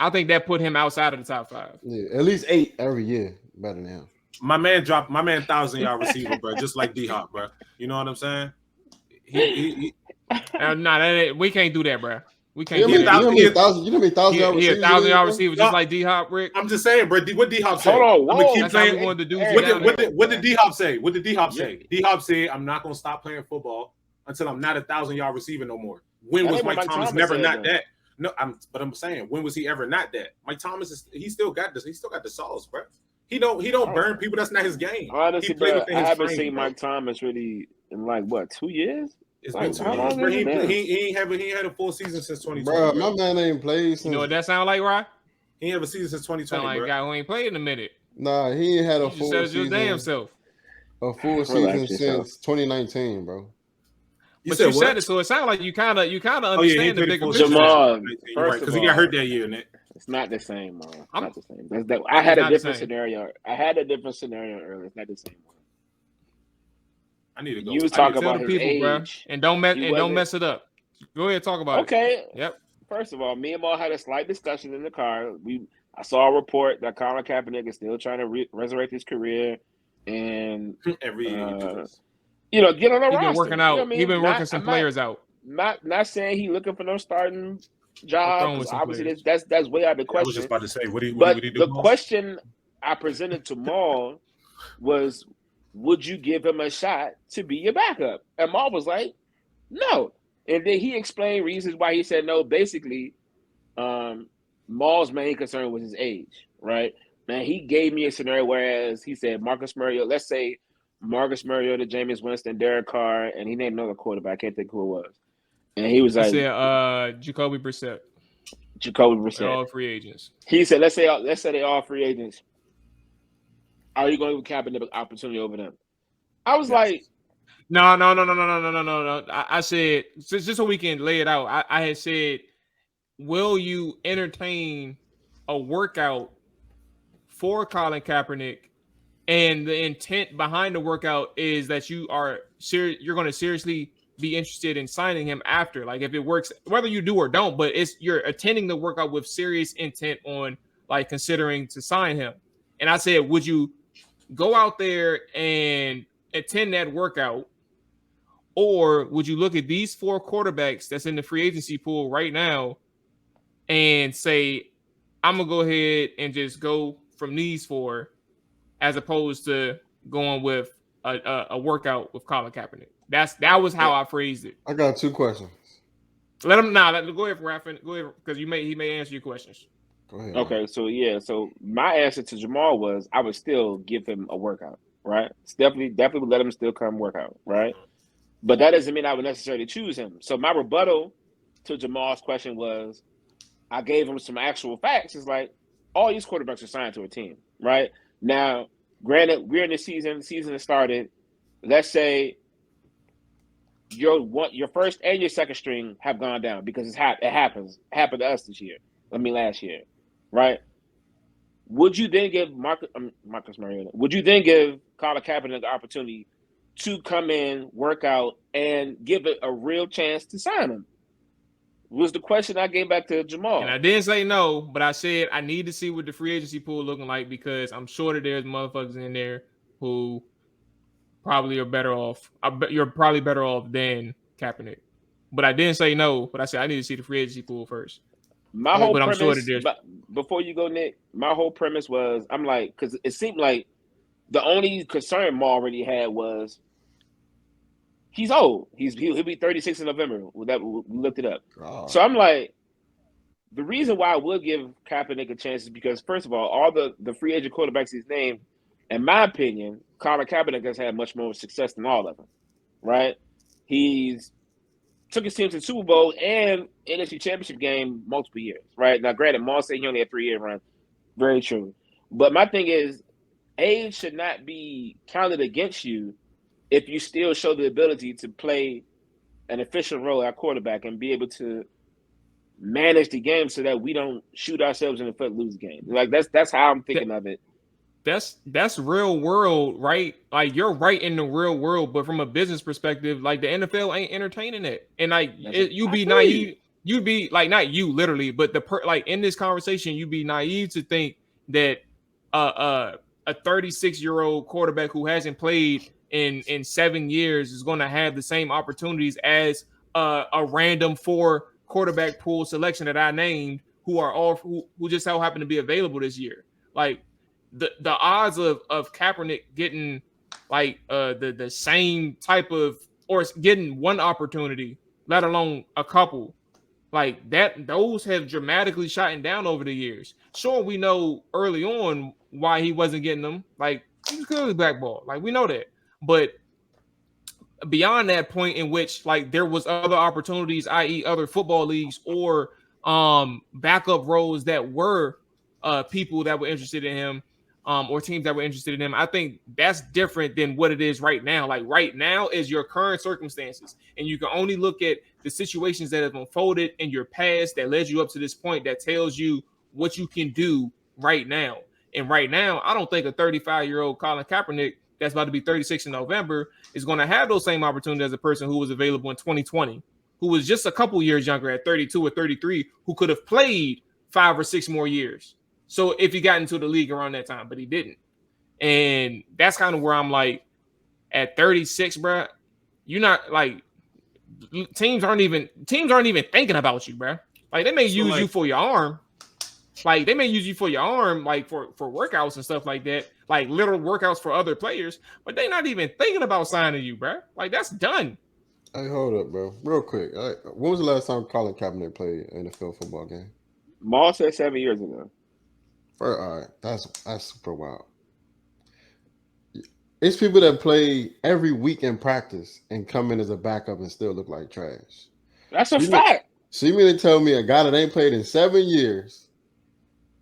Speaker 2: think that put him outside of the top 5.
Speaker 5: Yeah, at least 8 every year better than him.
Speaker 3: My man 1,000-yard receiver, bro, just like D-Hop, bro. You know what I'm saying?
Speaker 2: We can't do that, bro. We can't
Speaker 5: do
Speaker 2: that.
Speaker 5: You know me 1,000-yard receiver.
Speaker 2: 1,000-yard receiver, just like D-Hop, Rick.
Speaker 3: I'm just saying, bro. What D-Hop say?
Speaker 4: Hold on,
Speaker 3: I'm gonna keep playing.
Speaker 2: What
Speaker 3: did D-Hop say? What did D-Hop say? D-Hop said, "I'm not gonna stop playing football until I'm not 1,000-yard receiver no more." When was Mike Thomas never not that? No, I'm saying, when was he ever not that? Mike Thomas he still got this. He still got the sauce, bro. He don't burn people. That's not his game.
Speaker 4: Honestly, I haven't seen Mike Thomas really in like 2 years.
Speaker 3: It's been 2 years. He ain't had a full season since 2020.
Speaker 5: Bro, my man ain't played since.
Speaker 2: You know what that sound like, Ryan?
Speaker 3: He ain't have a season since 2020.
Speaker 2: Sound like a guy who ain't played in a minute.
Speaker 5: Nah, he ain't had a full season.
Speaker 2: Your damn self.
Speaker 5: A full season since 2019, bro.
Speaker 2: You said it, so it sounded like you kind of understand the bigger picture.
Speaker 4: Jamal,
Speaker 3: because he got hurt that year, Nick.
Speaker 4: It's not the same, man. It's not the same. I had a different scenario. I had a different scenario earlier. It's not the same one.
Speaker 3: I need to go.
Speaker 4: You was talking about his
Speaker 2: people,
Speaker 4: age,
Speaker 2: bro, and don't mess it up. Go ahead, talk about it.
Speaker 4: Okay.
Speaker 2: Yep.
Speaker 4: First of all, me and Mual had a slight discussion in the car. I saw a report that Colin Kaepernick is still trying to resurrect his career, and
Speaker 3: every
Speaker 4: get on the roster.
Speaker 2: He's been working out. He's been working some players out.
Speaker 4: Not saying he looking for no starting job. Obviously, that's way out of the question.
Speaker 3: I was just about to say, what do you do?
Speaker 4: The question I presented to Mual was, would you give him a shot to be your backup? And Mual was like, no. And then he explained reasons why he said no. Basically, Mual's main concern was his age, right? Now, he gave me a scenario whereas he said Marcus Mariota, let's say Marcus Mariota, Jameis Winston, Derek Carr, and he named another quarterback. I can't think who it was. And he was like,
Speaker 2: Jacoby Brissett.
Speaker 4: They're
Speaker 2: all free agents.
Speaker 4: He said, let's say they all free agents. Are you going to give Kaepernick an opportunity over them? I was like,
Speaker 2: no. I said, just so we can lay it out, I had said, will you entertain a workout for Colin Kaepernick? And the intent behind the workout is that you're going to seriously be interested in signing him after. Like, if it works, whether you do or don't, but you're attending the workout with serious intent on like considering to sign him. And I said, would you go out there and attend that workout, or would you look at these 4 quarterbacks that's in the free agency pool right now and say, I'm gonna go ahead and just go from these 4 as opposed to going with a workout with Colin Kaepernick? That was how I phrased it.
Speaker 5: I got 2 questions.
Speaker 2: Let him go ahead, Raffin. Go ahead, because he may answer your questions.
Speaker 5: Go ahead.
Speaker 4: Okay, so my answer to Jamal was I would still give him a workout, right? Definitely let him still come work out, right? But that doesn't mean I would necessarily choose him. So my rebuttal to Jamal's question was, I gave him some actual facts. It's like all these quarterbacks are signed to a team, right? Now, granted, we're in the season. The season has started. Let's say your first and your second string have gone down because it happened to us last year, right? Would you then give Marcus Mariota? Would you then give Colin Kaepernick the opportunity to come in, work out, and give it a real chance to sign him? Was the question I gave back to Jamal.
Speaker 2: And I didn't say no, but I said I need to see what the free agency pool looking like, because I'm sure that there's motherfuckers in there who probably are better off. You're probably better off than Kaepernick. But I didn't say no. But I said I need to see the free agency pool first.
Speaker 4: My whole
Speaker 2: but
Speaker 4: premise,
Speaker 2: I'm sure that there's...
Speaker 4: but before you go, Nick, my whole premise was I'm like, because it seemed like the only concern Ma already had was he's old. He'll be 36 in November. We looked it up. God. So I'm like, the reason why I would give Kaepernick a chance is because, first of all the free agent quarterbacks he's named, in my opinion, Colin Kaepernick has had much more success than all of them, right? He's took his team to the Super Bowl and NFC Championship game multiple years, right? Now, granted, Mual said he only had 3-year run. Very true. But my thing is, age should not be counted against you if you still show the ability to play an efficient role at quarterback and be able to manage the game so that we don't shoot ourselves in the foot, lose games. Like that's how I'm thinking of it.
Speaker 2: That's real world, right? Like you're right in the real world, but from a business perspective, like the NFL ain't entertaining it. And like you'd be naive. You'd be like, not you literally, but like in this conversation, you'd be naive to think that a 36-year-old quarterback who hasn't played in 7 years is going to have the same opportunities as a random 4 quarterback pool selection that I named who just so happen to be available this year. Like the odds of Kaepernick getting like the same type of, or getting one opportunity, let alone a couple, like that, those have dramatically shot down over the years. Sure, we know early on why he wasn't getting them. Like he was clearly blackballed. Like we know that. But beyond that point in which like there was other opportunities, i.e. other football leagues or backup roles that were people that were interested in him, or teams that were interested in him, I think that's different than what it is right now. Like right now is your current circumstances, and you can only look at the situations that have unfolded in your past that led you up to this point that tells you what you can do right now. And right now, I don't think a 35-year-old Colin Kaepernick that's about to be 36 in November is going to have those same opportunities as a person who was available in 2020, who was just a couple years younger at 32 or 33, who could have played 5 or 6 more years. So if he got into the league around that time, but he didn't. And that's kind of where I'm like, at 36, bro, you're not like, teams aren't even thinking about you, bro. Like they may use you for your arm. Like they may use you for your arm, like for workouts and stuff like that, like literal workouts for other players, but they're not even thinking about signing you, bro. Like that's done.
Speaker 5: Hey, hold up, bro. Real quick. When was the last time Colin Kaepernick played an NFL football game?
Speaker 4: Mual said 7 years ago.
Speaker 5: All right, that's super wild. It's people that play every week in practice and come in as a backup and still look like trash.
Speaker 4: That's a fact.
Speaker 5: So you mean to tell me a guy that ain't played in 7 years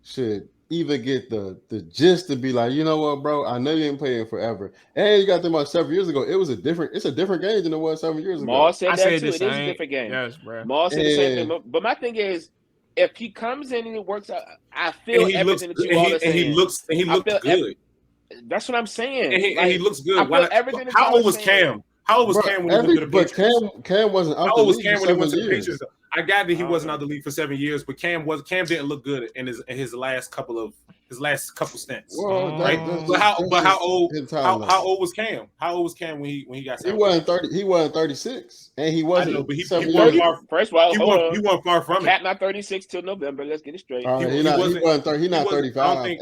Speaker 5: should even get the gist to be like, you know what, bro? I know you ain't playing forever. And you got to think about 7 years ago. It's a different game than it was 7 years ago.
Speaker 4: Mual said that too. It is a different game.
Speaker 2: Yes, bro.
Speaker 4: Mual said the same thing. But my thing is, if he comes in and it works out, I feel everything that you all are saying.
Speaker 3: And he looks good.
Speaker 4: That's what I'm saying.
Speaker 3: And he looks good.
Speaker 4: Everything
Speaker 3: how old was Cam? How old was Cam when he went to the Patriots?
Speaker 5: Cam wasn't out
Speaker 3: the league. How old was Cam when he went to the Patriots? I got that he wasn't out the league for 7 years, but Cam didn't look good in his last couple stints.
Speaker 5: Well,
Speaker 3: right? How old was Cam? How old was Cam when he got signed?
Speaker 5: He wasn't 30. He wasn't 36, and he wasn't.
Speaker 3: I know, but he
Speaker 4: First of all,
Speaker 3: he wasn't far from
Speaker 4: Cat not 36 till November. Let's get it straight.
Speaker 5: He's not 35.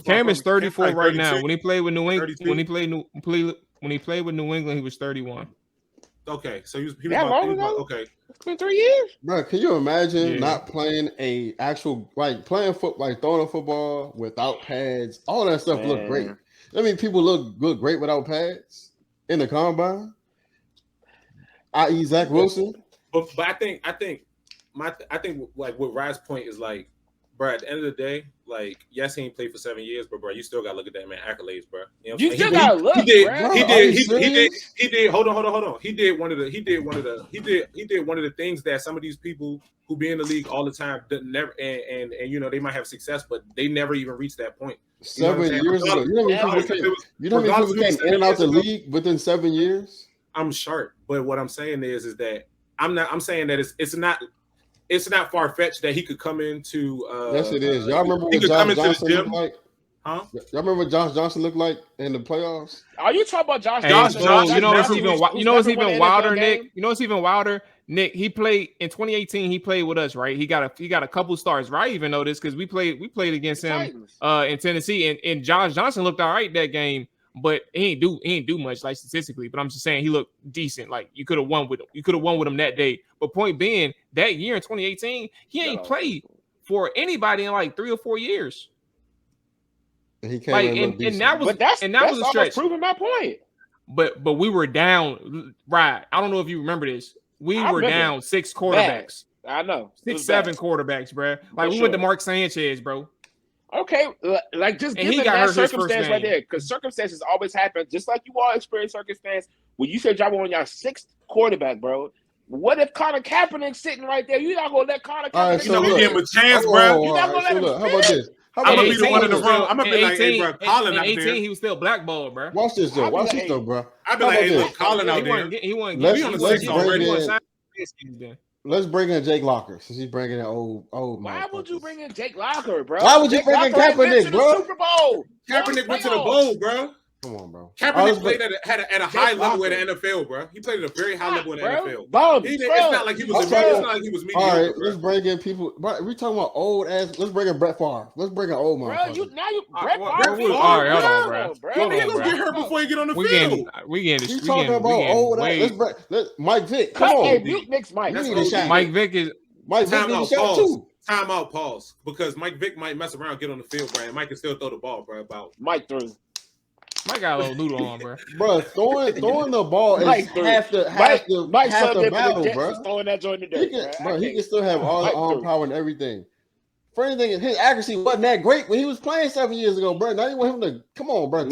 Speaker 2: Cam is 34 right now. When he played with New England, when he played with New England, he was 31.
Speaker 3: Okay, so he was okay.
Speaker 4: It's been 3 years,
Speaker 5: bro. Can you imagine not playing playing football, like throwing a football without pads? All that stuff look great. I mean, people look great without pads in the combine. I.e., Zach Wilson.
Speaker 3: But I think like what Ryan's point is like, bro. At the end of the day, like, yes, he ain't played for 7 years, but bro, you still gotta look at that man accolades, bro. You know
Speaker 4: you still gotta look. He
Speaker 3: did. Hold on. He did one of the things that some of these people who be in the league all the time never and you know they might have success, but they never even reached that point.
Speaker 5: 7 years ago, you know how many people came in and out the league within 7 years?
Speaker 3: I'm sharp, but what I'm saying is that I'm saying that it's not far-fetched that he could come into
Speaker 5: yes, it is. Y'all remember what Josh Johnson looked like?
Speaker 3: Huh?
Speaker 5: Y'all remember what Josh Johnson looked like in the playoffs?
Speaker 4: Are you talking about Josh
Speaker 2: Hey,
Speaker 4: Johnson?
Speaker 2: bro,
Speaker 3: Johnson
Speaker 2: you know what's
Speaker 3: never
Speaker 2: even
Speaker 3: was-
Speaker 2: you know what's
Speaker 4: who's never
Speaker 2: even
Speaker 4: won an
Speaker 2: wilder,
Speaker 4: NFL
Speaker 2: Nick?
Speaker 4: game?
Speaker 2: You know what's even wilder? Nick, he played in 2018. He played with us, right? He got a couple stars, right? I even know this because we played against
Speaker 4: The
Speaker 2: him
Speaker 4: Titans.
Speaker 2: in Tennessee, and Josh Johnson looked all right that game, but he ain't do much like statistically. But I'm just saying he looked decent. Like you could have won with him. You could have won with him that day. But point being, that year in 2018, he ain't played for anybody in like 3 or 4 years.
Speaker 5: And he came
Speaker 2: Like
Speaker 5: in and looked decent.
Speaker 2: that was
Speaker 4: But that's
Speaker 2: was a stretch.
Speaker 4: proving my point.
Speaker 2: But we were down, right? I don't know if you remember this. We
Speaker 4: I
Speaker 2: were
Speaker 4: remember.
Speaker 2: down 6 quarterbacks.
Speaker 4: I know.
Speaker 2: 6, 7 quarterbacks, bro. Like we went to Mark Sanchez, bro.
Speaker 4: Okay, like just
Speaker 2: And he
Speaker 4: given
Speaker 2: got
Speaker 4: that
Speaker 2: hurt his first
Speaker 4: circumstance right
Speaker 2: game.
Speaker 4: there, because circumstances always happen, just like you all experience circumstance. When you said y'all were on your 6th quarterback, bro. What if Colin Kaepernick sitting right there? You're not gonna let Colin Kaepernick.
Speaker 5: All right,
Speaker 3: You know, we
Speaker 5: look.
Speaker 3: give him a chance,
Speaker 5: Oh,
Speaker 3: bro.
Speaker 4: You're not
Speaker 5: all
Speaker 4: gonna let him
Speaker 5: look, how about
Speaker 4: finish?
Speaker 5: this? How
Speaker 3: I'm
Speaker 5: about
Speaker 3: gonna
Speaker 5: this?
Speaker 3: be the one in the
Speaker 2: still-
Speaker 3: room. I'm gonna be like, hey, bro, Colin
Speaker 2: in
Speaker 3: out
Speaker 2: 18,
Speaker 3: there.
Speaker 2: he was still blackballed, bro.
Speaker 5: Watch this, though.
Speaker 4: I'll be
Speaker 5: Watch
Speaker 4: like,
Speaker 5: this, though, bro.
Speaker 3: I'd be
Speaker 5: How
Speaker 3: like,
Speaker 5: about
Speaker 3: hey,
Speaker 5: this?
Speaker 3: look, Colin out there.
Speaker 2: He wasn't
Speaker 5: Let's-
Speaker 2: getting.
Speaker 5: let's
Speaker 2: He
Speaker 5: bring in-
Speaker 2: wasn't then.
Speaker 5: Let's bring in Jake Locker since he's bringing in old.
Speaker 4: Why would you bring in Jake Locker, bro?
Speaker 5: Why would you
Speaker 4: Jake
Speaker 5: bring in
Speaker 4: Locker had been
Speaker 5: Kaepernick,
Speaker 4: to the
Speaker 5: bro?
Speaker 4: Super Bowl.
Speaker 3: Kaepernick went to the
Speaker 4: Playoffs.
Speaker 3: bowl, bro.
Speaker 5: Come on, bro.
Speaker 3: Kaepernick played at a high
Speaker 4: Jake
Speaker 3: level in
Speaker 4: Locker.
Speaker 3: the NFL, bro. He played at a very high level in the NFL.
Speaker 4: Bums,
Speaker 3: It's
Speaker 4: bro.
Speaker 3: not like he was.
Speaker 5: I'm
Speaker 3: It's
Speaker 5: talking-
Speaker 3: not like he was
Speaker 5: All
Speaker 3: mediocre,
Speaker 5: right,
Speaker 3: bro.
Speaker 5: let's bring in people. Bro, we talking about old ass. Let's bring in Brett Favre. Let's bring in old
Speaker 4: Bro,
Speaker 5: motherfucker.
Speaker 4: Brett
Speaker 2: well,
Speaker 4: Favre.
Speaker 2: well, all right, hold on, bro.
Speaker 3: He
Speaker 2: Hold
Speaker 3: nigga
Speaker 2: on,
Speaker 3: gonna
Speaker 2: bro.
Speaker 3: get hurt before you get on the
Speaker 2: We
Speaker 3: field.
Speaker 2: getting
Speaker 5: We talking about old ass. Let's Mike Vick. Come
Speaker 4: Hey,
Speaker 5: on,
Speaker 4: mute Nick's mic.
Speaker 5: You
Speaker 3: That's
Speaker 5: need a
Speaker 3: OD.
Speaker 5: shot.
Speaker 2: Mike Vick is.
Speaker 5: Mike Vick
Speaker 3: Time
Speaker 5: need a
Speaker 3: out,
Speaker 5: shot
Speaker 3: pause.
Speaker 5: too.
Speaker 3: Time out, pause. Because Mike Vick might mess around, get on the field, bro. And Mike can still throw the ball, bro. About
Speaker 4: Mike threw.
Speaker 2: Mike got a little noodle on, bro.
Speaker 5: Bro, throwing the ball is
Speaker 4: Mike threw.
Speaker 5: half the
Speaker 4: Mike
Speaker 5: battle,
Speaker 4: Jets
Speaker 5: bro.
Speaker 4: was throwing that joint in the
Speaker 5: He
Speaker 4: dirt,
Speaker 5: can,
Speaker 4: bro.
Speaker 5: bro, he can still have all the
Speaker 4: Mike
Speaker 5: arm
Speaker 4: threw.
Speaker 5: power and everything. For anything, his accuracy wasn't that great when he was playing 7 years ago, bro. Now you want him to come on, bro.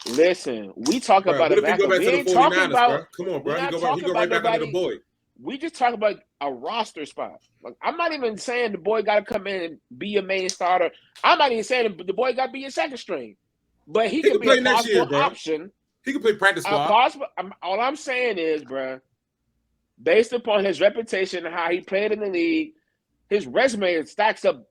Speaker 4: Listen. We talk
Speaker 3: bro,
Speaker 4: about
Speaker 3: what
Speaker 4: a
Speaker 3: if he go
Speaker 4: backup.
Speaker 3: back
Speaker 4: We
Speaker 3: to the
Speaker 4: ain't talking
Speaker 3: 49ers,
Speaker 4: about.
Speaker 3: bro? Come on, bro.
Speaker 4: we're
Speaker 3: He
Speaker 4: not
Speaker 3: go
Speaker 4: talking
Speaker 3: right
Speaker 4: about
Speaker 3: back under the
Speaker 4: nobody-
Speaker 3: boy.
Speaker 4: We just talk about a roster spot. Like, I'm not even saying the boy got to come in and be a main starter. I'm not even saying the boy got to be a second string, but he can be
Speaker 3: play
Speaker 4: a
Speaker 3: next
Speaker 4: possible
Speaker 3: year, bro.
Speaker 4: option.
Speaker 3: He can play practice squad.
Speaker 4: All I'm saying is, bro, based upon his reputation and how he played in the league, his resume stacks up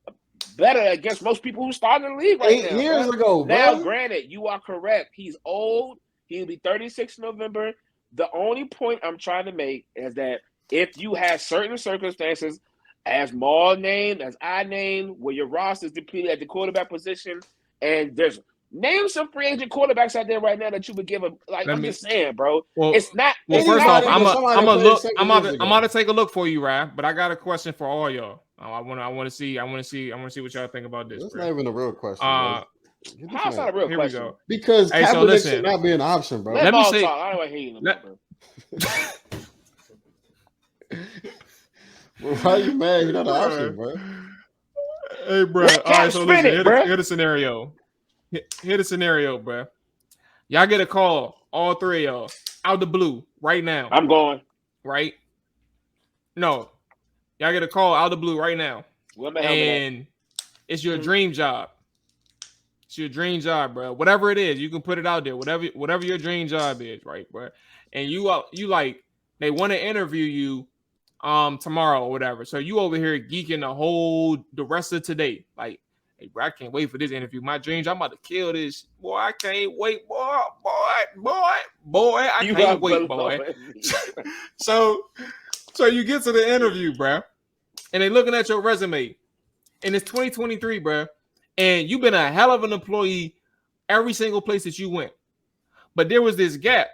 Speaker 4: better against most people who start in the league right
Speaker 5: 8
Speaker 4: now.
Speaker 5: years
Speaker 4: bro.
Speaker 5: ago, bro.
Speaker 4: Now, granted, you are correct. He's old. He'll be 36 in November. The only point I'm trying to make is that if you have certain circumstances, as Mual named, as I named, where your roster is depleted at the quarterback position, and there's name some free agent quarterbacks out there right now that you would give a just saying, bro.
Speaker 2: Well,
Speaker 4: It's not.
Speaker 2: Well,
Speaker 4: it's
Speaker 2: first
Speaker 4: not-
Speaker 2: off, I'm
Speaker 5: somebody
Speaker 2: gonna
Speaker 5: played
Speaker 2: look.
Speaker 5: 7
Speaker 2: I'm
Speaker 5: years
Speaker 2: about
Speaker 5: ago.
Speaker 2: to take a look for you, Raf. But I got a question for all y'all. I want to see what y'all think about this.
Speaker 5: That's
Speaker 2: bro.
Speaker 5: not even a real question. Bro. Get this
Speaker 4: How's
Speaker 5: man-
Speaker 4: not a real
Speaker 2: Here we
Speaker 4: question?
Speaker 2: go.
Speaker 5: Because
Speaker 2: Hey, so
Speaker 5: Kaepernick
Speaker 2: listen.
Speaker 5: should not be an option, bro.
Speaker 4: Let
Speaker 2: me
Speaker 4: Mual
Speaker 2: say-
Speaker 4: talk. I don't want to hear you,
Speaker 2: let-
Speaker 4: bro.
Speaker 5: Bro, why are you mad? You're not an option, bro.
Speaker 2: Hey, bro.
Speaker 4: Let
Speaker 2: All
Speaker 4: Cap
Speaker 2: right, so
Speaker 4: spin
Speaker 2: listen.
Speaker 4: it, bruh.
Speaker 2: Here's the scenario. Here's the scenario, bro. Y'all get a call, all three of y'all, out the blue right now.
Speaker 4: I'm going.
Speaker 2: Right? No, y'all get a call out the blue right now,
Speaker 4: Where my helmet at?
Speaker 2: and it's your dream job. It's your dream job, bro. Whatever it is, you can put it out there. Whatever your dream job is, right, bro? And you like they want to interview you tomorrow or whatever. So you over here geeking the rest of today. Like, hey, bro, I can't wait for this interview. My dreams, I'm about to kill this. Boy, I can't wait, boy. I
Speaker 4: You
Speaker 2: can't
Speaker 4: are
Speaker 2: wait,
Speaker 4: below
Speaker 2: boy.
Speaker 4: me.
Speaker 2: So you get to the interview, bro, and they looking at your resume, and it's 2023, bro, and you've been a hell of an employee every single place that you went, but there was this gap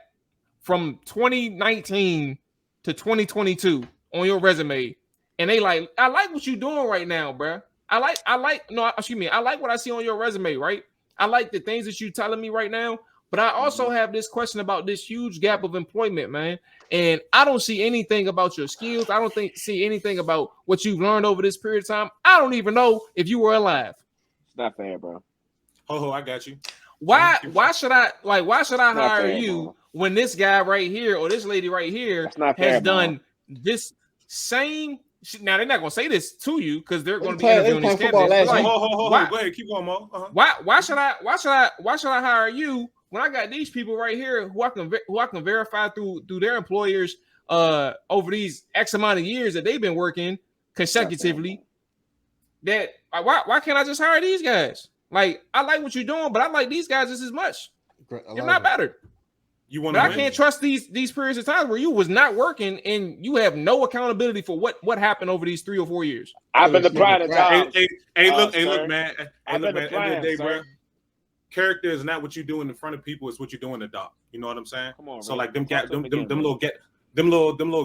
Speaker 2: from 2019 to 2022 on your resume, and they like, I like what you're doing right now, bro. I like what I see on your resume, right? I like the things that you're telling me right now, but I also have this question about this huge gap of employment, man. And I don't see anything about your skills. I don't see anything about what you've learned over this period of time. I don't even know if you were alive.
Speaker 4: It's not fair, bro.
Speaker 3: Ho, I got you.
Speaker 2: Why should I
Speaker 4: not
Speaker 2: hire
Speaker 4: fair,
Speaker 2: you
Speaker 4: bro.
Speaker 2: when this guy right here or this lady right here
Speaker 4: That's not fair,
Speaker 2: has
Speaker 4: bro.
Speaker 2: done this same? Now they're not gonna say this to you because they're going to be
Speaker 5: They
Speaker 2: interviewing these
Speaker 5: played football
Speaker 2: candidates.
Speaker 5: last
Speaker 2: Like,
Speaker 3: Ho.
Speaker 2: why-
Speaker 3: Go ahead, keep going, Mo. Uh-huh.
Speaker 2: why should I hire you when I got these people right here who I can verify through their employers over these X amount of years that they've been working consecutively? That why can't I just hire these guys? Like, I like what you're doing, but I like these guys just as much. You're not better.
Speaker 3: You want
Speaker 2: to
Speaker 3: win?
Speaker 2: I can't trust these periods of time where you was not working and you have no accountability for what happened over these 3 or 4 years.
Speaker 4: I've been applying the job.
Speaker 3: Hey, look, man.
Speaker 4: I've been applying,
Speaker 3: end of the day, bro. Character is not what you do in front of people; it's what you do in the dark. You know what I'm saying?
Speaker 4: Come on,
Speaker 3: so like them little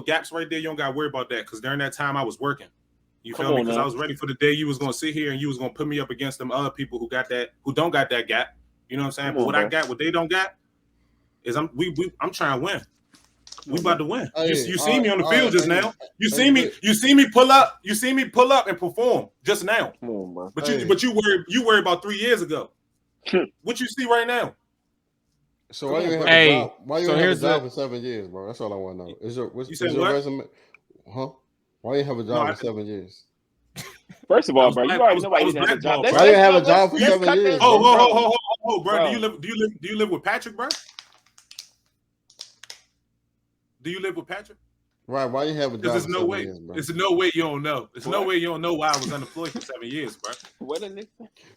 Speaker 3: gaps right there, you don't got to worry about that because during that time I was working. You feel me? Because I was ready for the day you was gonna sit here and you was gonna put me up against them other people who don't got that gap. You know what I'm saying? But what I got, what they don't got, is I'm trying to win. We about to win. You see me on the field just now. You see me pull up. You see me pull up and perform just now.
Speaker 4: Come on, bro.
Speaker 3: But you worry about 3 years ago. What you see right now?
Speaker 5: So why you have a job for 7 years, bro? That's all I want to know. Is your resume? Huh? Why you have a job for 7 years?
Speaker 4: First of all, bro, you already know why you didn't have a job.
Speaker 5: Why you have a job for 7 years?
Speaker 3: Oh, bro. Do you live with Patrick, bro? Do you live with Patrick?
Speaker 5: Right. Why you have a job?
Speaker 3: There's no way. There's no way you don't know. There's no way you don't know why I was unemployed for 7 years, bro.
Speaker 4: What in this?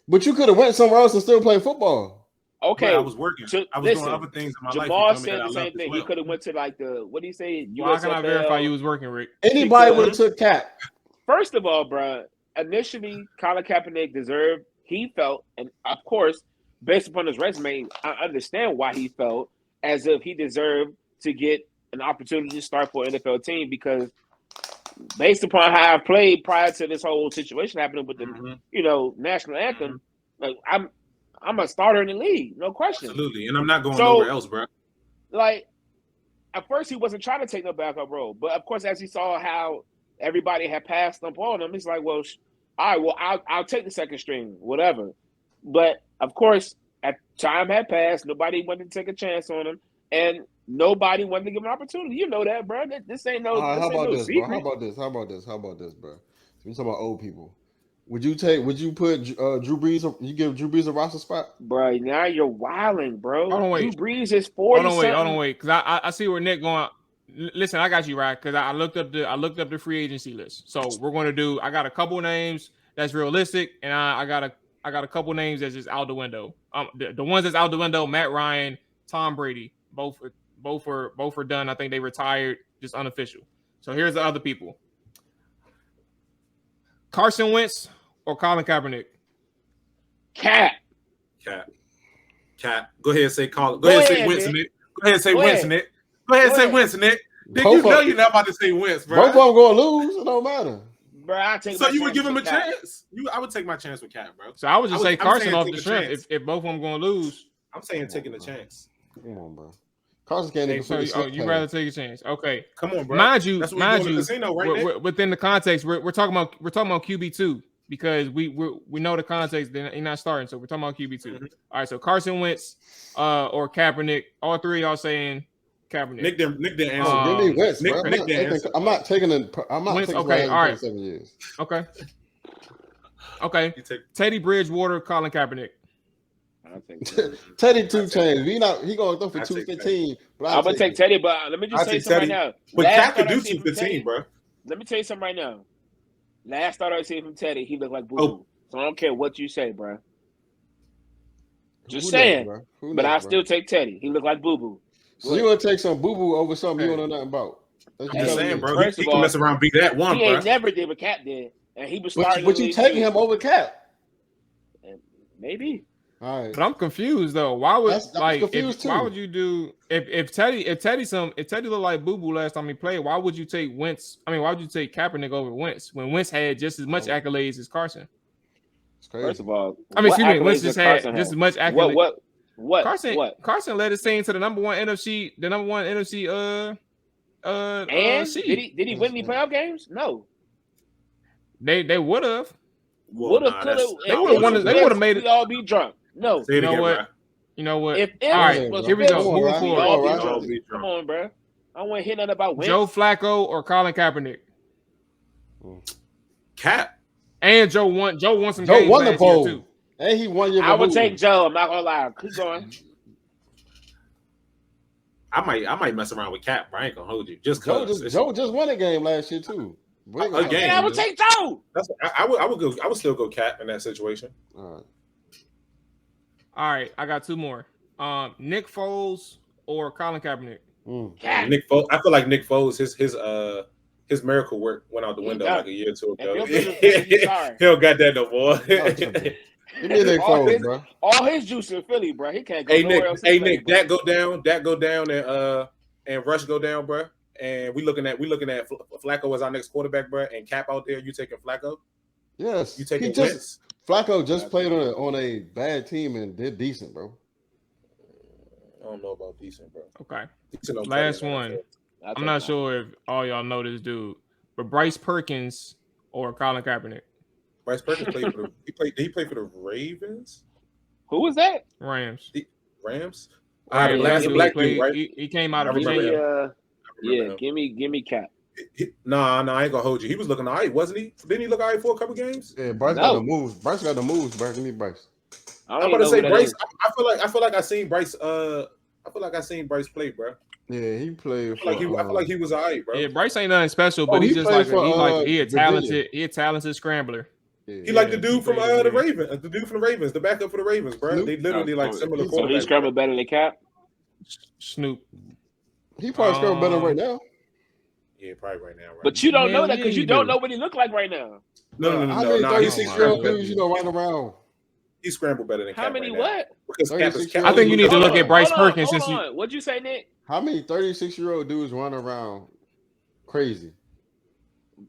Speaker 5: But you could have went somewhere else and still played football.
Speaker 4: Okay,
Speaker 3: bro, I was working. I was doing other things in my life.
Speaker 4: Jamal said the same thing. He could have went to like the what do you say?
Speaker 2: How can I verify you was working, Rick?
Speaker 5: Anybody would have took Cap.
Speaker 4: First of all, bro, initially Colin Kaepernick deserved. He felt, and of course, based upon his resume, I understand why he felt as if he deserved to get an opportunity to start for an NFL team because based upon how I played prior to this whole situation happening with the national anthem, like I'm a starter in the league, no question.
Speaker 3: Absolutely, and I'm not going nowhere else, bro.
Speaker 4: Like at first he wasn't trying to take no backup role, but of course as he saw how everybody had passed up on him, he's like, well, all right, well I'll take the second string, whatever. But of course, at time had passed, nobody wanted to take a chance on him, and nobody wanted to give him an opportunity. You know that, bro. This ain't no.
Speaker 5: How about this,
Speaker 4: secret.
Speaker 5: bro? How about this, bro? We talking about old people. Would you put Drew Brees? You give Drew Brees a roster spot,
Speaker 4: bro? Now you're wilding, bro.
Speaker 2: Hold on, wait.
Speaker 4: Drew Brees is 40.
Speaker 2: Hold on, wait. Because I see where Nick going. Listen, I got you right. Because I looked up the free agency list. So we're going to do. I got a couple names that's realistic, and I got a couple names that's just out the window. The ones that's out the window: Matt Ryan, Tom Brady. Both are done. I think they retired, just unofficial. So here's the other people: Carson Wentz or Colin Kaepernick.
Speaker 4: Cap.
Speaker 3: Go ahead and say Colin. Go ahead and say Wentz, Nick. Go ahead and say Wentz, Nick. Go ahead and say Wentz, Nick. You know you're not about to say Wentz, bro.
Speaker 5: Both of them going to lose. It don't matter.
Speaker 4: Bro, I take.
Speaker 3: So you would give him a chance? I would take my chance with Cap, bro.
Speaker 2: So I would just say Carson off the strength. If both of them going to lose,
Speaker 3: I'm saying taking a chance.
Speaker 5: Come on, bro. Carson can't even
Speaker 2: you rather take a chance? Okay,
Speaker 3: come on, bro.
Speaker 2: Mind you,
Speaker 3: casino, right,
Speaker 2: within the context, we're talking about QB2 because we know the context. They're not starting, so we're talking about QB2. Mm-hmm. All right, so Carson Wentz or Kaepernick. All three y'all saying Kaepernick.
Speaker 3: Nick didn't answer.
Speaker 5: Give me Wentz, bro. I'm not taking Wentz.
Speaker 2: Okay, all right.
Speaker 5: 7 years.
Speaker 2: Okay. Teddy Bridgewater, Colin Kaepernick.
Speaker 5: Teddy 2 chains. He gonna throw for 215.
Speaker 4: I'm gonna take Teddy, but let me just say something right now.
Speaker 3: But Cap could do 215, bro.
Speaker 4: Let me tell you something right now. Last start I seen from Teddy, he looked like Boo Boo. So I don't care what you say, bro. Just saying. But I still take Teddy. He looked like Boo Boo.
Speaker 5: So you want to take some Boo Boo over something you don't know nothing about?
Speaker 3: I'm just saying, bro. He can mess around and be that one, bro.
Speaker 4: He ain't never did what Cap did. And he was starting.
Speaker 5: But you taking him over Cap?
Speaker 4: Maybe.
Speaker 5: All right.
Speaker 2: But I'm confused though. Why would
Speaker 5: why would
Speaker 2: you do if Teddy looked like Boo Boo last time he played? Why would you take Wentz? I mean, why would you take Kaepernick over Wentz when Wentz had just as much accolades as Carson?
Speaker 5: It's crazy.
Speaker 4: First of all,
Speaker 2: Wentz just had just as much accolades.
Speaker 4: What?
Speaker 2: Carson led his team to the number one NFC.
Speaker 4: And
Speaker 2: seed.
Speaker 4: Did he win any playoff games? No.
Speaker 2: They would have.
Speaker 4: Would have, could have.
Speaker 2: They would have made it.
Speaker 4: We all be drunk. No.
Speaker 2: You know what? You know what?
Speaker 4: If
Speaker 2: all right, here we go. Moving forward.
Speaker 4: Come on, bro. I don't want to hear nothing about Wentz.
Speaker 2: Joe Flacco or Colin Kaepernick?
Speaker 3: Cap.
Speaker 2: And Joe won some
Speaker 5: Joe
Speaker 2: games
Speaker 5: won the
Speaker 2: last
Speaker 5: poll.
Speaker 2: year too.
Speaker 5: And he won your.
Speaker 4: I would take Joe. I'm not gonna lie. Keep going.
Speaker 3: I might mess around with Cap, but I ain't gonna hold you. Joe
Speaker 5: just won a game last year too.
Speaker 4: I would take Joe.
Speaker 3: I would still go Cap in that situation.
Speaker 5: All right.
Speaker 2: All right, I got two more. Nick Foles or Colin Kaepernick?
Speaker 3: Nick Foles. I feel like Nick Foles. His miracle work went out the window like a year or two ago. He don't got that no more.
Speaker 5: Give me Nick Foles, bro.
Speaker 4: All his juice in Philly, bro. He can't go
Speaker 3: nowhere
Speaker 4: else.
Speaker 3: Hey Nick, that go down, and Rush go down, bro. And we looking at Flacco as our next quarterback, bro. And Cap out there, you taking Flacco?
Speaker 5: Yes,
Speaker 3: you taking
Speaker 5: Flacco just played on a bad team and did decent, bro.
Speaker 3: I don't know about decent, bro.
Speaker 2: Okay. Last one. I'm not sure if all y'all know this dude, but Bryce Perkins or Colin Kaepernick.
Speaker 3: Bryce Perkins played for he played for the Ravens.
Speaker 4: Who was that?
Speaker 2: Rams.
Speaker 3: Rams.
Speaker 2: The
Speaker 3: black dude, right?
Speaker 2: He came out of Virginia.
Speaker 4: Give me Cap.
Speaker 3: Nah, I ain't gonna hold you. He was looking all right, wasn't he? Didn't he look all right for a couple games?
Speaker 5: Yeah, Bryce got the moves. Bryce got the moves, bro. Give me Bryce.
Speaker 3: I'm about to say Bryce. I feel like I seen Bryce. I feel like I seen Bryce play, bro.
Speaker 5: Yeah, he played.
Speaker 3: I feel like he was all right, bro.
Speaker 2: Yeah, Bryce ain't nothing special, but he's just he a talented scrambler.
Speaker 3: Yeah, he like the dude from the Ravens, the backup for the Ravens, bro. Snoop? They literally like similar.
Speaker 4: So he scrambled better than Cap.
Speaker 2: Snoop.
Speaker 5: He probably scrambled better right now.
Speaker 3: Yeah, probably right now. Right
Speaker 4: but you don't know that because you don't know what he look like right now.
Speaker 3: No.
Speaker 5: How many 36-year-old dudes running around?
Speaker 3: He scrambled better than Cap.
Speaker 4: How many
Speaker 3: right
Speaker 4: what?
Speaker 3: Because
Speaker 2: I think you need to look at Bryce Perkins since you.
Speaker 4: What'd you say, Nick?
Speaker 5: How many 36-year-old dudes run around crazy?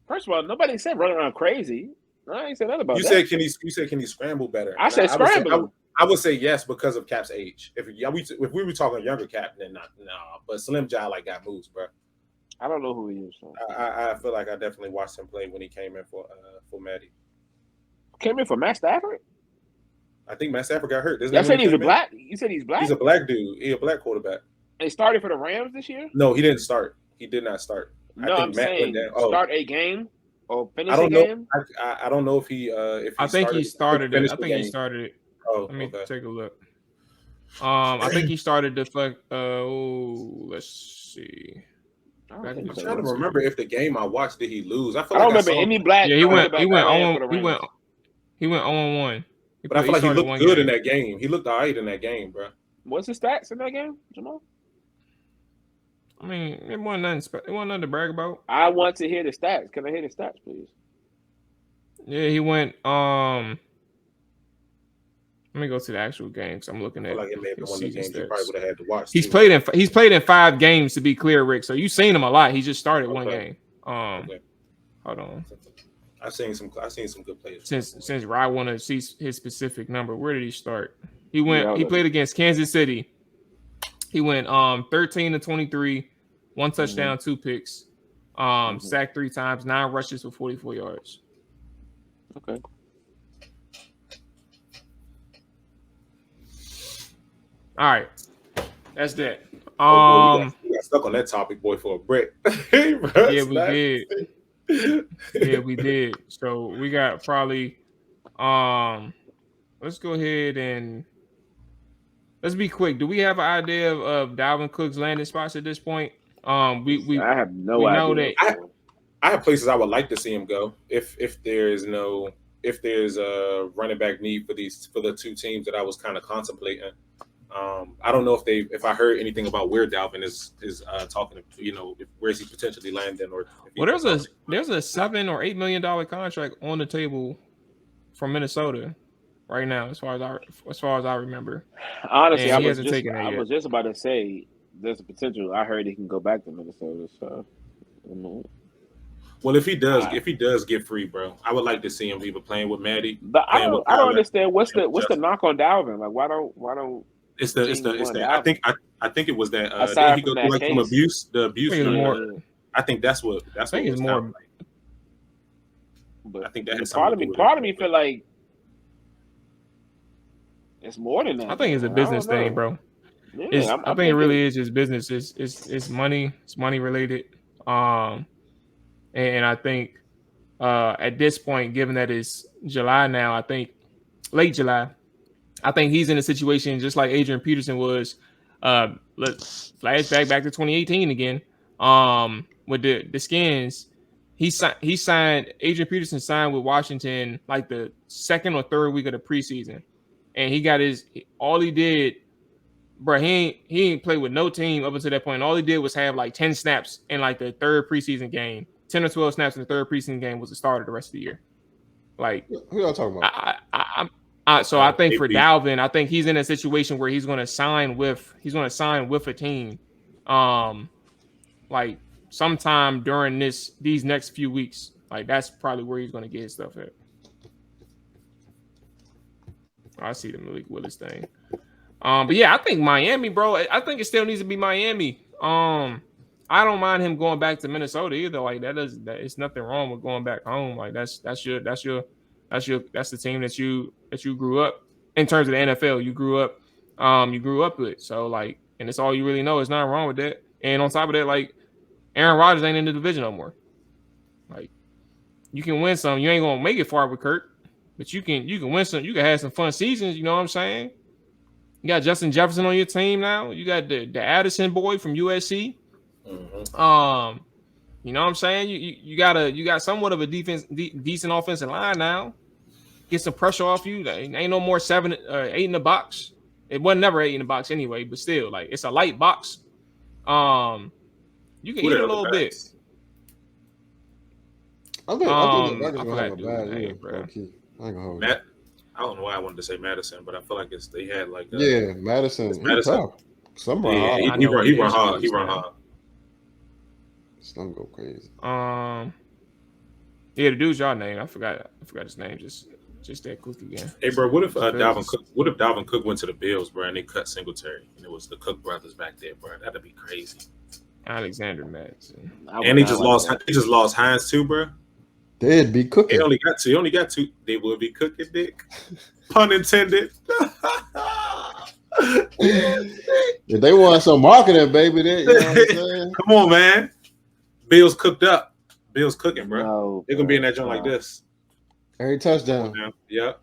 Speaker 4: First of all, nobody said run around crazy. I ain't said nothing about that.
Speaker 3: You said can he scramble better?
Speaker 4: I said scramble.
Speaker 3: I would say yes because of Cap's age. If we were talking younger Cap, then not. No, but Slim Jai got moves, bro.
Speaker 4: I don't know who he is. So.
Speaker 3: I feel like I definitely watched him play when he came in for Matty.
Speaker 4: Came in for Matt Stafford?
Speaker 3: I think Matt Stafford got hurt.
Speaker 4: You said he's black? You said he's black?
Speaker 3: He's a black dude. He's a black quarterback.
Speaker 4: And he started for the Rams this year?
Speaker 3: No, he didn't start. He did not start.
Speaker 4: No, I'm saying start a game or finish a game?
Speaker 3: I don't know if he
Speaker 2: I think he started it. I think he started it.
Speaker 3: Oh,
Speaker 2: let me take a look. I think he started the let's see.
Speaker 3: I'm trying to remember if the game I watched did he lose. I
Speaker 4: don't remember any black.
Speaker 2: Yeah, he went 0-1.
Speaker 3: But I feel like he looked good in that game. He looked all right in that game, bro.
Speaker 4: What's his stats in that game, Jamal?
Speaker 2: I mean, it wasn't nothing to brag about.
Speaker 4: I want to hear the stats. Can I hear the stats, please?
Speaker 2: Yeah, he went. Let me go to the actual games. I'm looking at.
Speaker 3: Like it may have been one of the games you probably would have had to watch.
Speaker 2: He's played in 5 games to be clear, Rick. So you've seen him a lot. He just started one game. Hold on.
Speaker 3: I've seen some good players.
Speaker 2: Since Rye want to see his specific number, where did he start? He played against Kansas City. He went 13-23, 1 touchdown, 2 picks, sacked 3 times, 9 rushes for 44 yards.
Speaker 4: Okay.
Speaker 2: All right, that's that.
Speaker 3: We got stuck on that topic, boy, for a break.
Speaker 2: Yeah, we did. Yeah, we did. So we got probably. Let's go ahead and let's be quick. Do we have an idea of Dalvin Cook's landing spots at this point? I
Speaker 4: have no idea.
Speaker 2: Know that
Speaker 3: I have places I would like to see him go if there's a running back need for the 2 teams that I was kind of contemplating. I don't know if I heard anything about where Dalvin is talking to, where is he potentially landing or.
Speaker 2: Well, there's a $7 or $8 million contract on the table from Minnesota right now, as far as I remember.
Speaker 4: Honestly, I was just about to say there's a potential. I heard he can go back to Minnesota. So,
Speaker 3: well, if he does get free, bro, I would like to see him either playing with Maddie.
Speaker 4: But I don't understand what's the knock on Dalvin. Like, why don't
Speaker 3: It's the I think it was that
Speaker 4: did
Speaker 3: he go through some abuse? The abuse. I think that's what
Speaker 2: it's more.
Speaker 3: Like. But I think that
Speaker 4: part of me feel like it's more than that.
Speaker 2: I think it's a business thing, bro. Yeah, I think it really is just business. It's money. It's money related. And I think at this point, given that it's July now, I think late July. I think he's in a situation just like Adrian Peterson was. Let's flashback back to 2018 again. With the Skins, Adrian Peterson signed with Washington like the 2nd or 3rd week of the preseason. and he got all he did, bro. He ain't played with no team up until that point. And all he did was have like 10 snaps in like the third preseason game. 10 or 12 snaps in the third preseason game was the starter the rest of the year. Like,
Speaker 5: who y'all talking about?
Speaker 2: So I think for Dalvin, I think he's in a situation where he's going to sign with a team, like sometime during these next few weeks. Like that's probably where he's going to get his stuff at. I see the Malik Willis thing. But yeah, I think Miami, bro. I think it still needs to be Miami. I don't mind him going back to Minnesota either. Like it's nothing wrong with going back home. Like that's the team that you grew up in terms of the NFL. You grew up with. So like, and it's all you really know. There's nothing wrong with that. And on top of that, like Aaron Rodgers ain't in the division no more. Like you can win some. You ain't gonna make it far with Kurt, but you can win some. You can have some fun seasons. You know what I'm saying? You got Justin Jefferson on your team now. You got the Addison boy from USC. Mm-hmm. You know what I'm saying? You got somewhat of a decent offensive line now. Get some pressure off you. Ain't no more 7 or 8 in the box. It wasn't never 8 in the box anyway, but still, like it's a light box. You can eat a little bit.
Speaker 5: I think the Packers gonna have a bad year, bro. I ain't gonna hold
Speaker 3: Matt. I don't know why I wanted to say Madison, but I feel like they had like
Speaker 5: Madison. Some run
Speaker 3: hard. He run hard. He run hard.
Speaker 5: Some go crazy.
Speaker 2: Yeah, the dude's y'all name. I forgot his name. Just that quick again.
Speaker 3: Hey, bro, what if Dalvin Cook? What if Dalvin Cook went to the Bills, bro, and they cut Singletary, and it was the Cook brothers back there, bro? That'd be crazy.
Speaker 2: Alexander Madison.
Speaker 3: And he just lost Hines too, bro.
Speaker 5: They'd be cooking.
Speaker 3: He only got two. They would be cooking, dick. Pun intended.
Speaker 5: If they want some marketing, baby, you know what I'm saying?
Speaker 3: Come on, man. Bills cooked up. Bills cooking, bro.
Speaker 4: No,
Speaker 3: they're gonna be in that joint like this.
Speaker 5: Every touchdown.
Speaker 3: Yeah.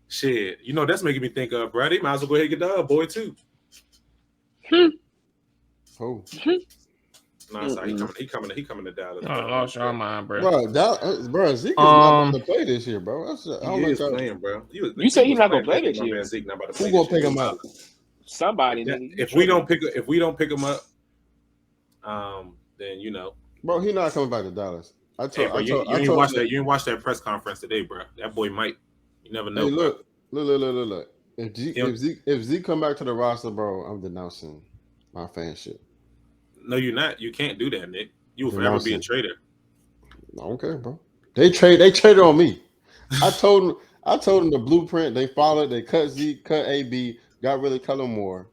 Speaker 3: Shit. You know, that's making me think of, bro. They might as well go ahead and get the boy too.
Speaker 5: Oh.
Speaker 3: No, sorry, he coming to Dallas.
Speaker 2: I lost your mind, bro.
Speaker 5: Bro, Zeke is not going to play this year, bro.
Speaker 3: He is playing, bro.
Speaker 4: You say he's not going to play this year.
Speaker 5: Who going to pick him up?
Speaker 4: Somebody.
Speaker 3: If we don't pick him up, then you know,
Speaker 5: bro, he's not coming back to Dallas.
Speaker 3: You didn't watch that press conference today, bro. That boy might. You never know.
Speaker 5: Hey, look. If Zeke come back to the roster, bro, I'm denouncing my fanship.
Speaker 3: No, you're not. You can't do that, Nick. You will forever be a traitor.
Speaker 5: I don't care, bro. They traded on me. I told them the blueprint. They followed. They cut Zeke, cut AB, got rid of Kellen Moore.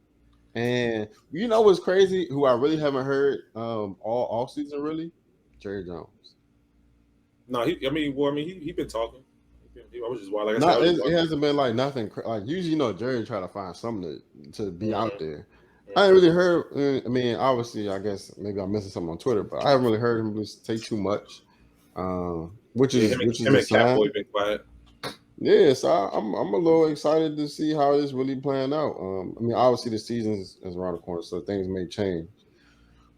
Speaker 5: And you know what's crazy? Who I really haven't heard all season really? Jerry Jones.
Speaker 3: No, he been talking. I was just wild. Like
Speaker 5: it hasn't been like nothing. Like usually, you know, Jerry try to find something to be out there. I ain't really heard. I mean, obviously, I guess maybe I'm missing something on Twitter, but I haven't really heard him say too much. Which is a sign.
Speaker 3: Catboy been quiet.
Speaker 5: Yeah, so I'm a little excited to see how this really playing out. I mean, obviously the season is around the corner, so things may change.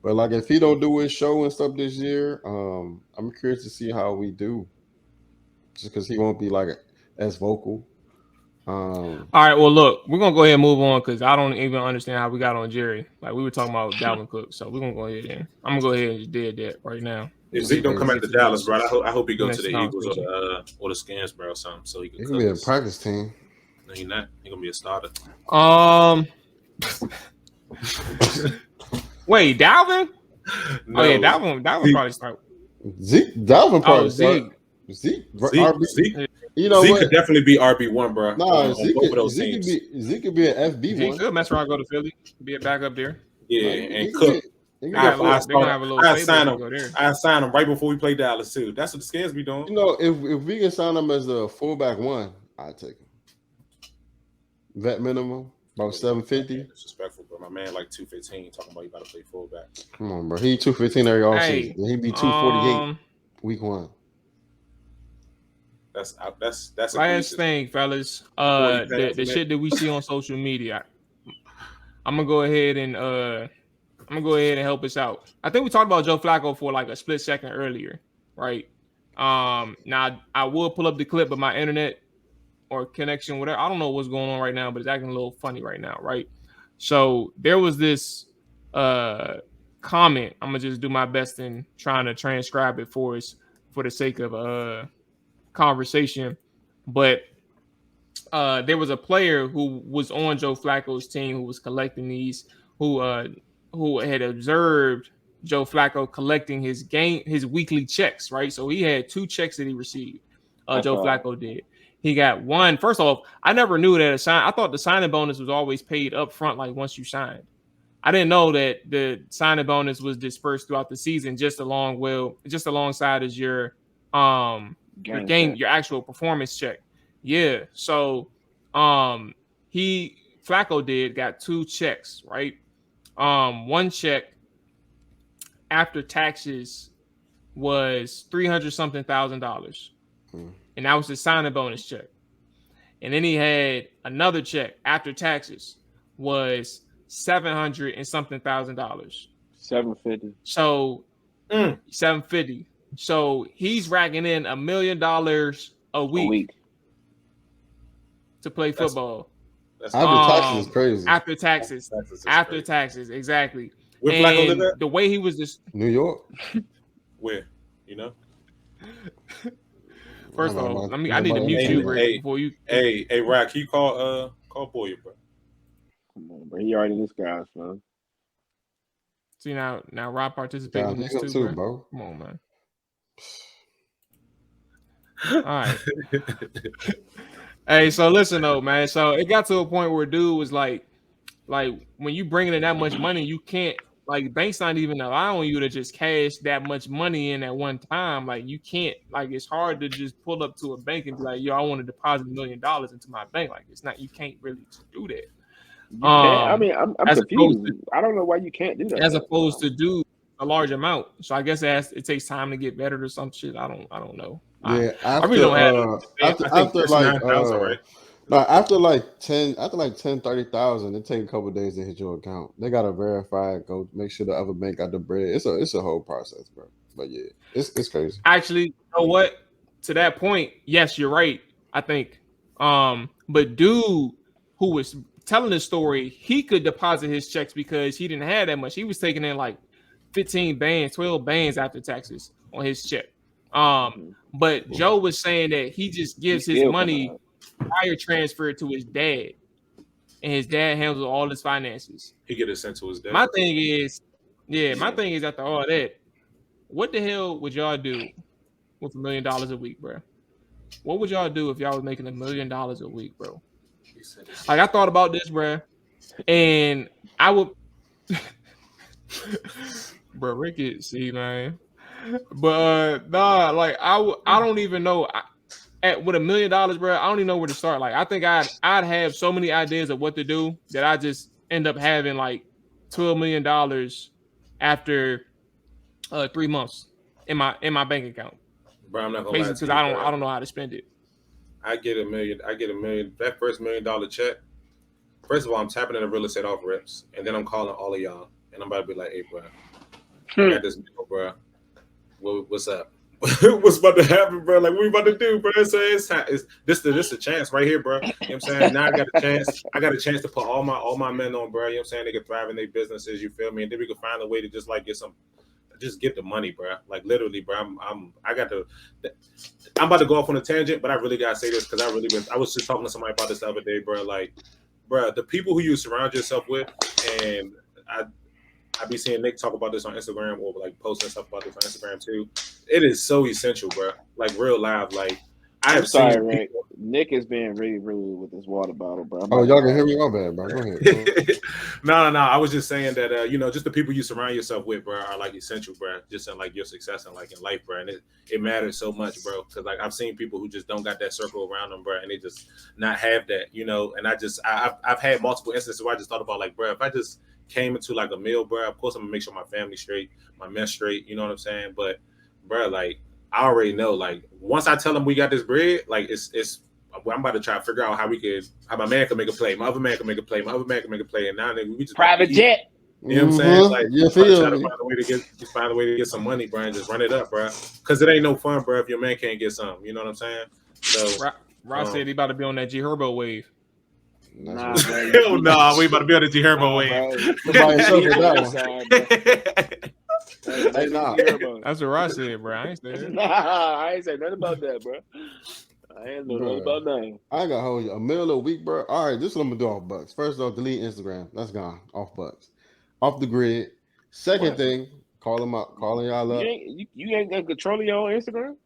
Speaker 5: But like, if he don't do his show and stuff this year, I'm curious to see how we do. Just because he won't be like as vocal.
Speaker 2: All right, well, look, we're gonna go ahead and move on because I don't even understand how we got on Jerry. Like we were talking about Dalvin Cook, so we're gonna go ahead and I'm gonna go ahead and just dead that right now.
Speaker 3: If Zeke don't come back to Dallas, bro, I hope he goes to the Eagles or the Skins, bro, or something, so he can
Speaker 5: be a practice team.
Speaker 3: No, he's not. He's gonna be a starter.
Speaker 2: Wait, Dalvin?
Speaker 3: No.
Speaker 2: Oh yeah, Dalvin probably start.
Speaker 5: Dalvin probably start. Zeke. You know
Speaker 3: Zeke
Speaker 5: what?
Speaker 3: could definitely be RB1, bro.
Speaker 5: No, Zeke could be an FB1.
Speaker 2: He could mess around, go to Philly, be a backup there.
Speaker 3: Yeah, and Cook. I sign him right before we play Dallas too. That's what the Skins be doing.
Speaker 5: You know, if we can sign him as a fullback one, I'd take him. Vet minimum about $750.
Speaker 3: Disrespectful, bro. My man like 215 talking about you about to play fullback.
Speaker 5: Come on, bro. He 215 every offseason. He be 248 week one.
Speaker 3: That's
Speaker 2: last thing, fellas. The shit that we see on social media. I'm gonna go ahead and help us out. I think we talked about Joe Flacco for like a split second earlier, right? Now I will pull up the clip, but my internet or connection, whatever. I don't know what's going on right now, but it's acting a little funny right now, right? So there was this comment. I'm gonna just do my best in trying to transcribe it for us for the sake of conversation. But there was a player who was on Joe Flacco's team who was collecting these, who had observed Joe Flacco collecting his weekly checks, right? So he had 2 checks that he received. Joe Flacco did. He got one. First off, I never knew that I thought the signing bonus was always paid up front, like once you signed. I didn't know that the signing bonus was dispersed throughout the season, just alongside as your actual performance check. Yeah. So Flacco got 2 checks, right? One check after taxes was $300,000, and that was his signing bonus check. And then he had another check after taxes was $700,000.
Speaker 4: $750.
Speaker 2: So $750. So he's racking in $1 million a week to play football.
Speaker 5: After taxes is crazy.
Speaker 2: After taxes, exactly.
Speaker 3: Where Flacco live at?
Speaker 2: The way he was just
Speaker 5: New York.
Speaker 3: Where? You know?
Speaker 2: First of all, I need to mute you before you.
Speaker 3: Hey, Rock, can you call Boyer, bro?
Speaker 4: Come on, bro. He already disguised, man.
Speaker 2: See now Rob participating in this too, bro. Come on, man. All right. Hey, so listen though, man. So it got to a point where dude was like when you bringing in that much money, you can't, like, bank's not even allowing you to just cash that much money in at one time. Like, you can't, like, it's hard to just pull up to a bank and be like, yo, I want to deposit $1 million into my bank. Like, it's not, you can't really do that.
Speaker 4: I mean, I'm confused. I don't know why you can't do that.
Speaker 2: As opposed to do a large amount. So I guess it takes time to get better or some shit. I don't know.
Speaker 5: Yeah,
Speaker 2: I really don't have
Speaker 5: after like 30,000, it take a couple of days to hit your account. They gotta verify it, go make sure the other bank got the bread. It's a whole process, bro. But yeah, it's crazy.
Speaker 2: Actually, you know what? To that point, yes, you're right. I think. But dude who was telling the story, he could deposit his checks because he didn't have that much. He was taking in like 15 bands, 12 bands after taxes on his check. But Joe was saying that he just gives his money wire transfer to his dad, and his dad handles all his finances.
Speaker 3: He get it sent to his dad.
Speaker 2: My thing is after all that, what the hell would y'all do with $1 million a week, bro? What would y'all do if y'all was making $1 million a week, bro? Like, I thought about this, bro, and I would, bro, Ricky, see, man. But nah, like I don't even know. With $1 million, bro, I don't even know where to start. Like, I think I'd have so many ideas of what to do that I just end up having like $12 million after 3 months in my bank account.
Speaker 3: Bro, I'm not gonna
Speaker 2: basically because I don't know how to spend it.
Speaker 3: I get $1 million. That first $1 million check. First of all, I'm tapping in the real estate off reps, and then I'm calling all of y'all, and I'm about to be like, "Hey, bro, I got this deal, bro. What's up? What's about to happen, bro? Like, what we about to do, bro? So it's this a chance right here, bro. You know what I'm saying? Now I got a chance. I got a chance to put all my men on, bro. You know what I'm saying? They can thrive in their businesses. You feel me? And then we can find a way to just like get the money, bro. Like, literally, bro. I'm about to go off on a tangent, but I really gotta say this because I was just talking to somebody about this the other day, bro. Like, bro, the people who you surround yourself with, and I be seeing Nick talk about this on Instagram or like posting stuff about this on Instagram too. It is so essential, bro. Like, real live. Like,
Speaker 4: I'm sorry, Rick. Nick is being really rude with his water bottle, bro.
Speaker 5: Y'all can hear me? My bad, bro. Go ahead.
Speaker 3: No. I was just saying that, just the people you surround yourself with, bro, are like essential, bro. Just in like your success and like in life, bro. And it matters so much, bro. Because like I've seen people who just don't got that circle around them, bro, and they just not have that, And I've had multiple instances where I just thought about like, bro, if I just came into like a meal, bro, of course I'm gonna make sure my family straight, my men straight. You know what I'm saying? But, bro, like, I already know, like, once I tell them we got this bread, like, I'm about to try to figure out how my man can make a play, my other man can make a play, my other man can make a play, and now we just
Speaker 4: private jet.
Speaker 3: You know what I'm saying? Like, try to find a way to get some money, bro, and just run it up, bro. Because it ain't no fun, bro, if your man can't get some. You know what I'm saying? So
Speaker 2: Ross said he about to be on that G Herbo wave.
Speaker 4: Nah, bro.
Speaker 3: Hell no, we about to be on the G Herbo wave.
Speaker 5: Hey, nah.
Speaker 2: That's what Ross said, bro. I ain't saying.
Speaker 4: Nah, I ain't saying nothing about that, bro. I ain't know nothing about that.
Speaker 5: I ain't gonna hold you. $1 million a week, bro. All right, this is what I'm gonna do off Bucks. First off, delete Instagram. That's gone. Off Bucks. Off the grid. Second thing, call them up. Calling y'all up.
Speaker 4: You ain't got control of your own Instagram?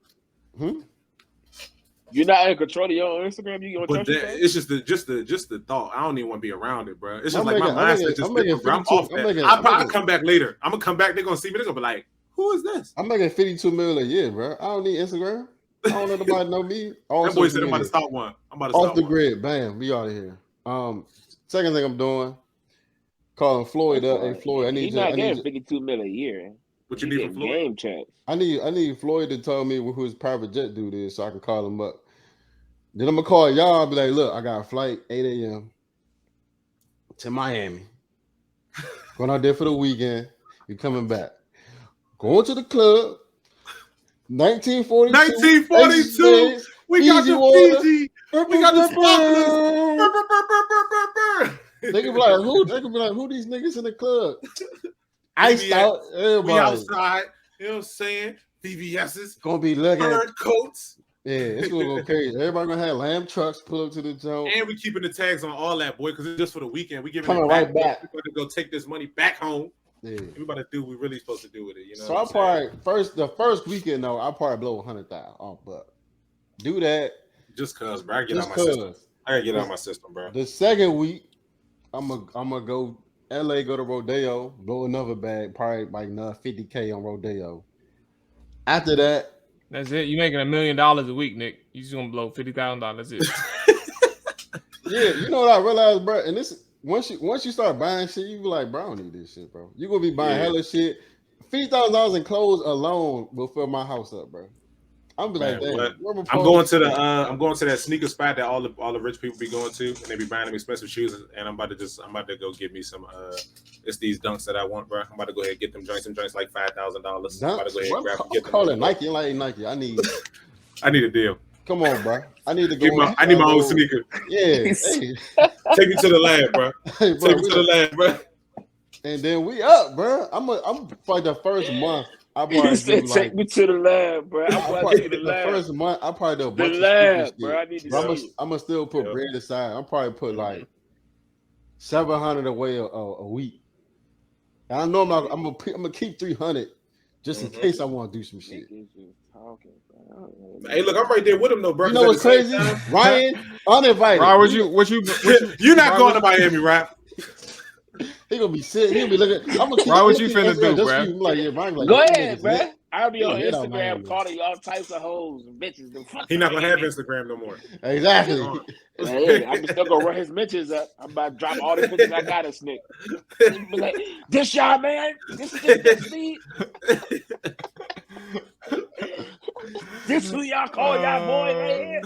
Speaker 3: You're not in control of your own Instagram. You gonna it's just the thought. I don't even want to be around it, bro. It's just my mindset just different. I'm off that. I'll come back later. I'm gonna come back. They're gonna see me. They're gonna be like, "Who is this?"
Speaker 5: I'm making $52 million a year, bro. I don't need Instagram. I don't let nobody know me.
Speaker 3: That boy said I'm about to start one. I'm about to start
Speaker 5: off the grid. Bam. We out of here. Second thing I'm doing, calling Floyd up. Hey, Floyd, I need you.
Speaker 4: He's not getting $52 million a year.
Speaker 3: What you need from Floyd?
Speaker 4: Game checks.
Speaker 5: I need Floyd to tell me who his private jet dude is so I can call him up. Then I'm gonna call y'all. I'll be like, look, I got a flight 8 a.m. to Miami. Going out there for the weekend. We coming back. Going to the club. 1942.
Speaker 3: 1942. We got the Fiji. We got the sparklers.
Speaker 5: They can be like, who these niggas in the club? Iced out. Everybody.
Speaker 3: We outside. You know what I'm saying? VVS's.
Speaker 5: Gonna be looking
Speaker 3: at coats.
Speaker 5: Yeah, it's gonna go crazy. Everybody gonna have lamb trucks pull up to the zone.
Speaker 3: And we keeping the tags on all that, boy, because it's just for the weekend. We giving
Speaker 5: coming
Speaker 3: it back.
Speaker 5: Right back.
Speaker 3: We're gonna go take this money back home.
Speaker 5: Yeah.
Speaker 3: We about to do what we really supposed to do with it. You know.
Speaker 5: So I probably the first weekend though, I probably blow 100,000 off, but do that
Speaker 3: just cause, bro. I gotta get out my system, bro.
Speaker 5: The second week, I'm gonna go LA, go to Rodeo, blow another bag, probably like another 50K on Rodeo. After that.
Speaker 2: That's it. You making $1 million a week, Nick. You just gonna blow $50,000. It.
Speaker 5: Yeah, you know what I realized, bro. And this once you start buying shit, you be like, bro, I don't need this shit, bro. You gonna be buying hella shit. $50,000 in clothes alone will fill my house up, bro. I'm be like,
Speaker 3: I'm going to that sneaker spot that all the rich people be going to, and they be buying them expensive shoes. And I'm about to go get me some. It's these dunks that I want, bro. I'm about to go ahead and get them joints. Some joints like $5,000. I'm about to go ahead and grab them. Get them.
Speaker 5: Call it Nike, like Nike. I need
Speaker 3: a deal.
Speaker 5: Come on, bro. I need to go.
Speaker 3: I need my own sneaker.
Speaker 5: Yeah. Hey.
Speaker 3: Take me to the lab, bro.
Speaker 5: Hey, bro,
Speaker 3: take me to the lab, bro.
Speaker 5: And then we up, bro. I'm for the first month. I probably
Speaker 4: said, take me to the lab, bro.
Speaker 5: The first month, I probably do a bunch
Speaker 4: of lab, bro. I need to
Speaker 5: I'm gonna still put bread aside. I'm probably put like $700 away a week. And I know I'm gonna keep 300 just in case I want to do some shit.
Speaker 3: Hey, look, I'm right there with him, though, bro.
Speaker 5: You know what's crazy? Ryan, uninvited.
Speaker 2: Ryan, what you?
Speaker 3: You're not going to Miami, right?
Speaker 5: He gonna be sitting. He'll be looking. I'm gonna keep.
Speaker 2: Why would you finna do, bro?
Speaker 5: Like,
Speaker 4: go ahead, bro. I'll be on Instagram calling all types of hoes and bitches.
Speaker 3: He not gonna have Instagram no more.
Speaker 5: Exactly.
Speaker 4: I'm still gonna run his mentions up. I'm about to drop all the pictures I got a snick. Be like, this y'all, man. This me. This who y'all call y'all boy right here.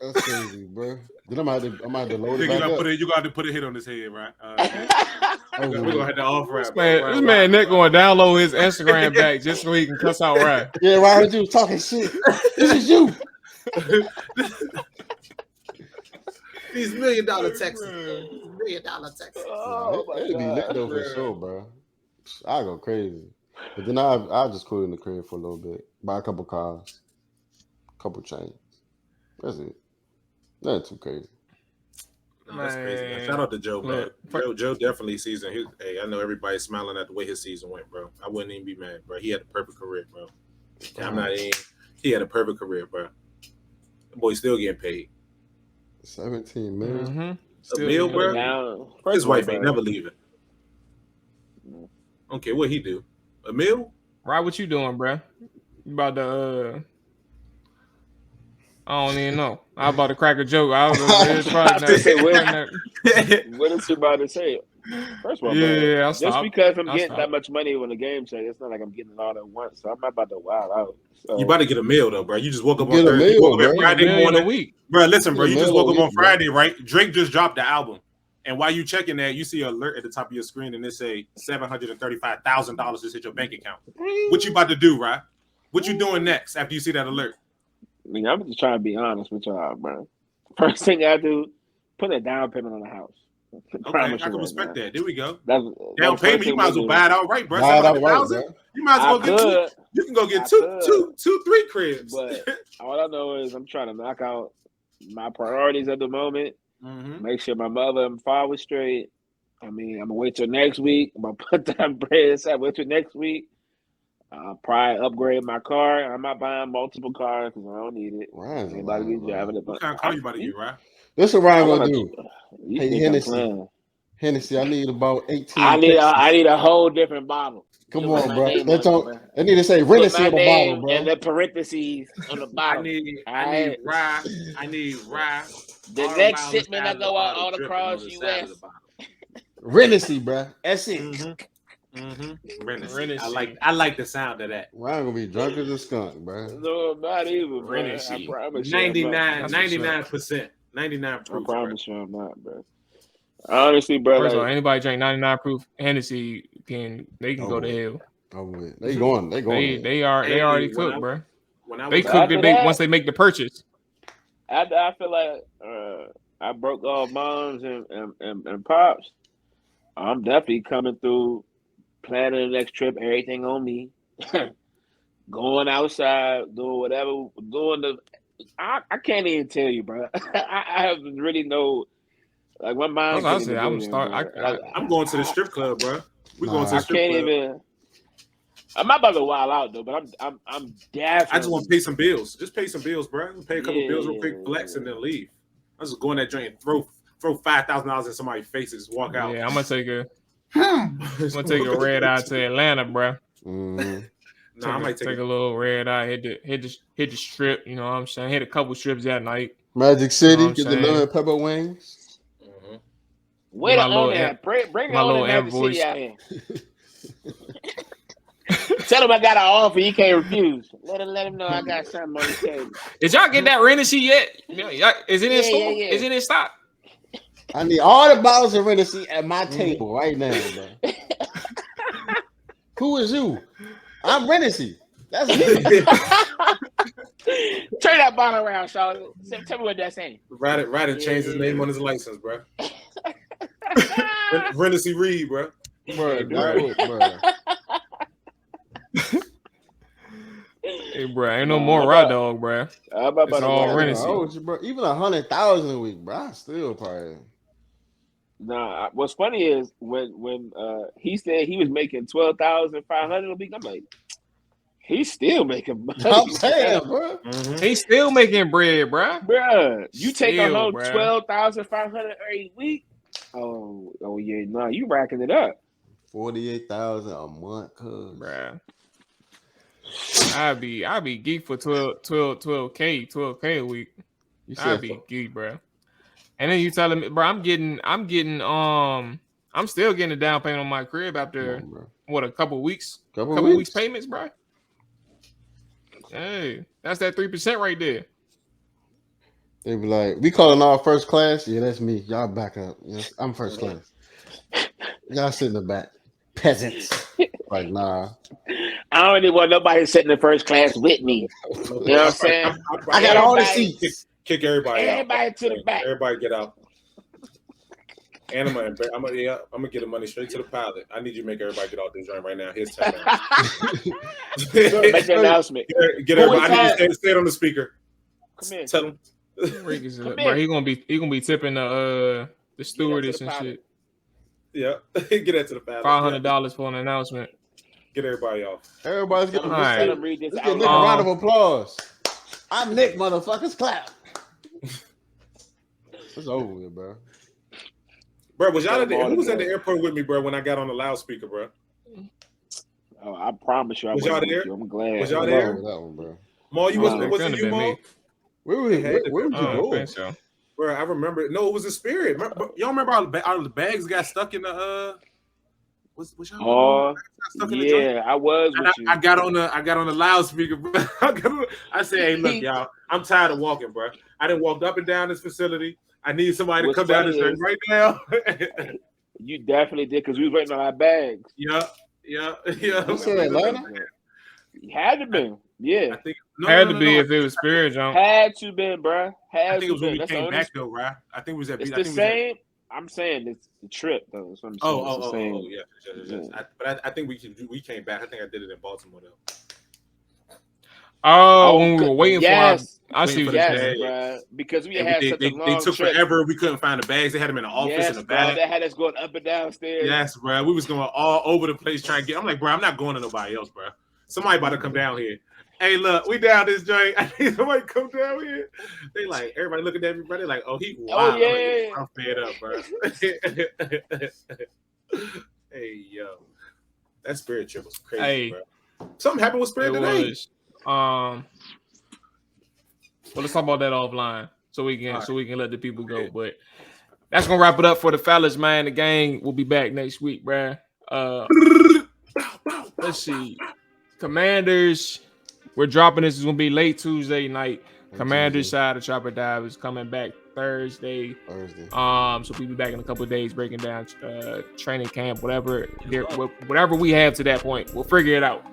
Speaker 5: That's crazy, bro. Then I'm gonna to load it back up.
Speaker 3: You got to put a hit on his head, right? We're gonna have to offer it.
Speaker 2: This man Nick gonna download his Instagram back just so he can cuss out Ryan.
Speaker 5: Yeah, Ryan, I heard you was talking shit. This is you.
Speaker 3: These $1 million texts. $1 million texts.
Speaker 5: Oh, it'd be lit though for sure, bro. I go crazy. But then I just cool in the crib for a little bit. Buy a couple cars, couple chains. That's it. Nothing too crazy.
Speaker 3: No, that's crazy, man. Shout out to Joe, man. Joe definitely season. Hey, I know everybody's smiling at the way his season went, bro. I wouldn't even be mad, bro. He had a perfect career, bro. He had a perfect career, bro. The boy's still getting paid.
Speaker 5: 17 million.
Speaker 2: Mm-hmm.
Speaker 3: A meal, bro. His wife ain't never leaving. Okay, what he do? A meal?
Speaker 2: Right, what you doing, bro? You about to I don't even know. I was about to crack a joke.
Speaker 4: What is he about to say? First of all, just because I'm getting that much money on the game check, it's not like I'm getting it all at once. So I'm not about to wild out. So.
Speaker 3: You about to get a meal though, bro. You just woke up on Thursday, Friday morning.
Speaker 2: A week.
Speaker 3: Bro, listen, bro. You just woke up on Friday, right? Drake just dropped the album. And while you checking that, you see an alert at the top of your screen and it say $735,000 just hit your bank account. What you about to do, right? What you doing next after you see that alert?
Speaker 4: I mean, I'm just trying to be honest with y'all, bro. First thing I do, put a down payment on the house.
Speaker 3: Okay, I can respect that. There we go.
Speaker 4: Down
Speaker 3: payment, you might as well buy it outright, bro.
Speaker 5: Buy it outright, bro.
Speaker 3: You might as well get two. You can go get two, 3 cribs.
Speaker 4: But all I know is I'm trying to knock out my priorities at the moment. Make sure my mother and father straight. I mean, I'm gonna wait till next week. I'm gonna put that bread aside. Wait till next week. I'll probably upgrade my car. I'm not buying multiple cars because I don't need it. Anybody be driving it.
Speaker 3: What kind of car you about to get, right?
Speaker 5: This is what Ryan gonna do. Hey, Hennessy, I need about 18.
Speaker 4: I need a whole different bottle.
Speaker 5: Come on, bro. I need to say Hennessy on the bottle, bro.
Speaker 4: And the parentheses on the bottom.
Speaker 3: I need rye.
Speaker 4: The next shipment I go out all across U.S.
Speaker 5: Hennessy, bro. That's it.
Speaker 3: Hennessy. I like the sound of that.
Speaker 5: Ryan gonna be drunk as a skunk, bro.
Speaker 4: No, not even, bro.
Speaker 3: Hennessy. 99%. 99 proof.
Speaker 4: I promise you I'm not, bro. Honestly, bro.
Speaker 2: First of all, anybody drink 99 proof Hennessy can go to hell.
Speaker 5: They going.
Speaker 2: They already cooked, bro. They cooked it once they make the purchase.
Speaker 4: I feel like I broke off moms and pops. I'm definitely coming through, planning the next trip, everything on me. Going outside, doing whatever, I can't even tell you, bro. I have really no. Like my mind.
Speaker 3: I'm going to the strip club, bro. We're going to the strip club.
Speaker 4: I'm not about to wild out though, but I'm definitely.
Speaker 3: I just want to pay some bills. Just pay some bills, bro. Pay a couple bills real quick, flex, and then leave. I just go in that joint and throw $5,000 in somebody's face and just walk out.
Speaker 2: Yeah, I'm gonna take a red eye to Atlanta, bro. I might take a little red eye. Hit the strip. You know what I'm saying? Hit a couple strips that night.
Speaker 5: Magic City, get the lemon pepper wings.
Speaker 4: Wait a minute. Bring my little Magic City out here. Tell him I got an offer. He can't refuse. Let him know I got something on the table.
Speaker 2: Did y'all get that Hennessy yet? Is it in store? Yeah. Is it in stock?
Speaker 5: I need all the bottles of Hennessy at my table right now, bro. Who is you? I'm Hennessy. That's me.
Speaker 4: Turn that bottle around, Charlotte. Tell me what that's saying.
Speaker 3: Right and change his name on his license, bro. Hennessy Reed, bro.
Speaker 2: Hey, bro, ain't no more raw dog, bro.
Speaker 4: It's
Speaker 2: all Hennessy.
Speaker 5: Even 100,000 a week, bro. I still probably.
Speaker 4: Nah, what's funny is when he said he was making 12,500 a week, I'm like, he's still making money.
Speaker 5: I'm saying, bro.
Speaker 2: He's still making bread, bro.
Speaker 4: Bro, you take a whole 12,500 a week. Oh yeah, nah, you racking it up.
Speaker 5: 48,000 a month, cuz.
Speaker 2: Bruh. I'd be geek for 12K a week. I'd be geek, bro. And then you telling me, bro, I'm still getting a down payment on my crib after a couple weeks? Couple weeks payments, bro. Hey, that's that 3% right there.
Speaker 5: They be like, we calling all first class? Yeah, that's me. Y'all back up. Yes, I'm first class. Y'all sit in the back. Peasants. Like, nah.
Speaker 4: I don't even want nobody sitting in first class with me. You know what I'm saying?
Speaker 5: I got all the seats.
Speaker 3: Kick everybody out.
Speaker 4: To the back.
Speaker 3: Everybody get out. And I'm gonna get the money straight to the pilot. I need you to make everybody get out this joint right now. Here's $10.
Speaker 4: Make the announcement.
Speaker 3: Get everybody. I need to stay on the speaker.
Speaker 4: Come here.
Speaker 3: Tell him.
Speaker 2: Bro, he gonna be tipping the stewardess and shit.
Speaker 3: Yeah, get that to the pilot.
Speaker 2: $500 for an announcement.
Speaker 3: Get everybody off.
Speaker 5: Everybody's getting
Speaker 2: a round
Speaker 5: of applause. I'm Nick, motherfuckers. Clap. It's over with, bro.
Speaker 3: Bro, who was at the airport with me, bro, when I got on the loudspeaker, bro?
Speaker 4: Oh, I promise you.
Speaker 3: Was y'all there?
Speaker 4: I'm glad.
Speaker 3: Was y'all there?
Speaker 5: That one, bro.
Speaker 3: Maul, you wasn't you, Maul?
Speaker 5: Where would you go?
Speaker 2: So.
Speaker 3: Bro, I remember. No, it was a spirit. Y'all remember all the bags got stuck in the Was y'all stuck in the joint?
Speaker 4: I was.
Speaker 3: I got on the loudspeaker, bro. I said, "Hey, look, y'all. I'm tired of walking, bro. I done walked up and down this facility. I need somebody to come down this street right now."
Speaker 4: You definitely did because we was waiting on our bags.
Speaker 3: Yeah.
Speaker 5: You said Atlanta?
Speaker 4: You had to be. Yeah.
Speaker 3: I think
Speaker 2: had to be if it was Spirit Jump.
Speaker 4: Had to been, bro.
Speaker 3: I think it was when we came back though, right? I think it was at.
Speaker 4: It's the same. I'm saying it's the trip though. That's what I'm saying.
Speaker 3: Yeah. But I think we came back. I think I did it in Baltimore though.
Speaker 2: Oh, when we were waiting for
Speaker 4: I
Speaker 2: see what you're saying,
Speaker 4: bro. Because we had such a long
Speaker 3: They took
Speaker 4: trip.
Speaker 3: forever. We couldn't find the bags. They had them in the office in the back.
Speaker 4: They had us going up and down stairs.
Speaker 3: Yes, bro. We was going all over the place trying to get. I'm like, bro, I'm not going to nobody else, bro. Somebody about to come down here. Hey, look, we down this joint. I need somebody to come down here. They like everybody looking at me, bro. They like, oh, he wild.
Speaker 4: Oh yeah.
Speaker 3: I'm fed up, bro. Hey, yo, that Spirit trip was crazy, bro. Something happened with Spirit today.
Speaker 2: Well, let's talk about that offline so we can let the people go. But that's gonna wrap it up for the fellas, man. The gang will be back next week, bruh. Let's see. Commanders, we're dropping this. It's gonna be late Tuesday night. Commanders side of Chopper Dive is coming back Thursday. So we'll be back in a couple of days breaking down training camp, whatever we have to that point. We'll figure it out.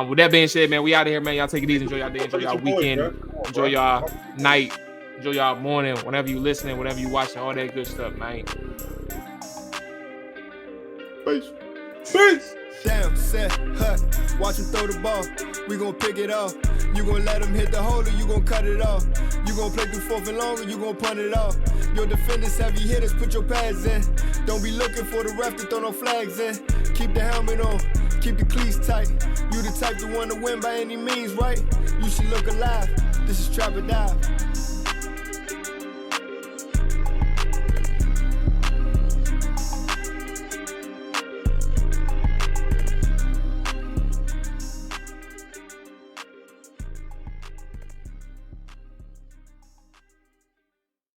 Speaker 2: With that being said, man, we out of here, man. Y'all take it easy. Enjoy y'all day. Enjoy y'all weekend. Enjoy y'all night. Enjoy y'all morning. Whenever you listening, whenever you watching, all that good stuff, man.
Speaker 1: Peace. Damn, set, watch him throw the ball. We gon' pick it off. You gon' let him hit the hole or you gon' cut it off. You gon' play through fourth and long or you gon' punt it off. Your defenders, heavy hitters, put your pads in. Don't be looking for the ref to throw no flags in. Keep the helmet on, keep the cleats tight. You the type to want to win by any means, right? You should look alive. This is Trap or Dive.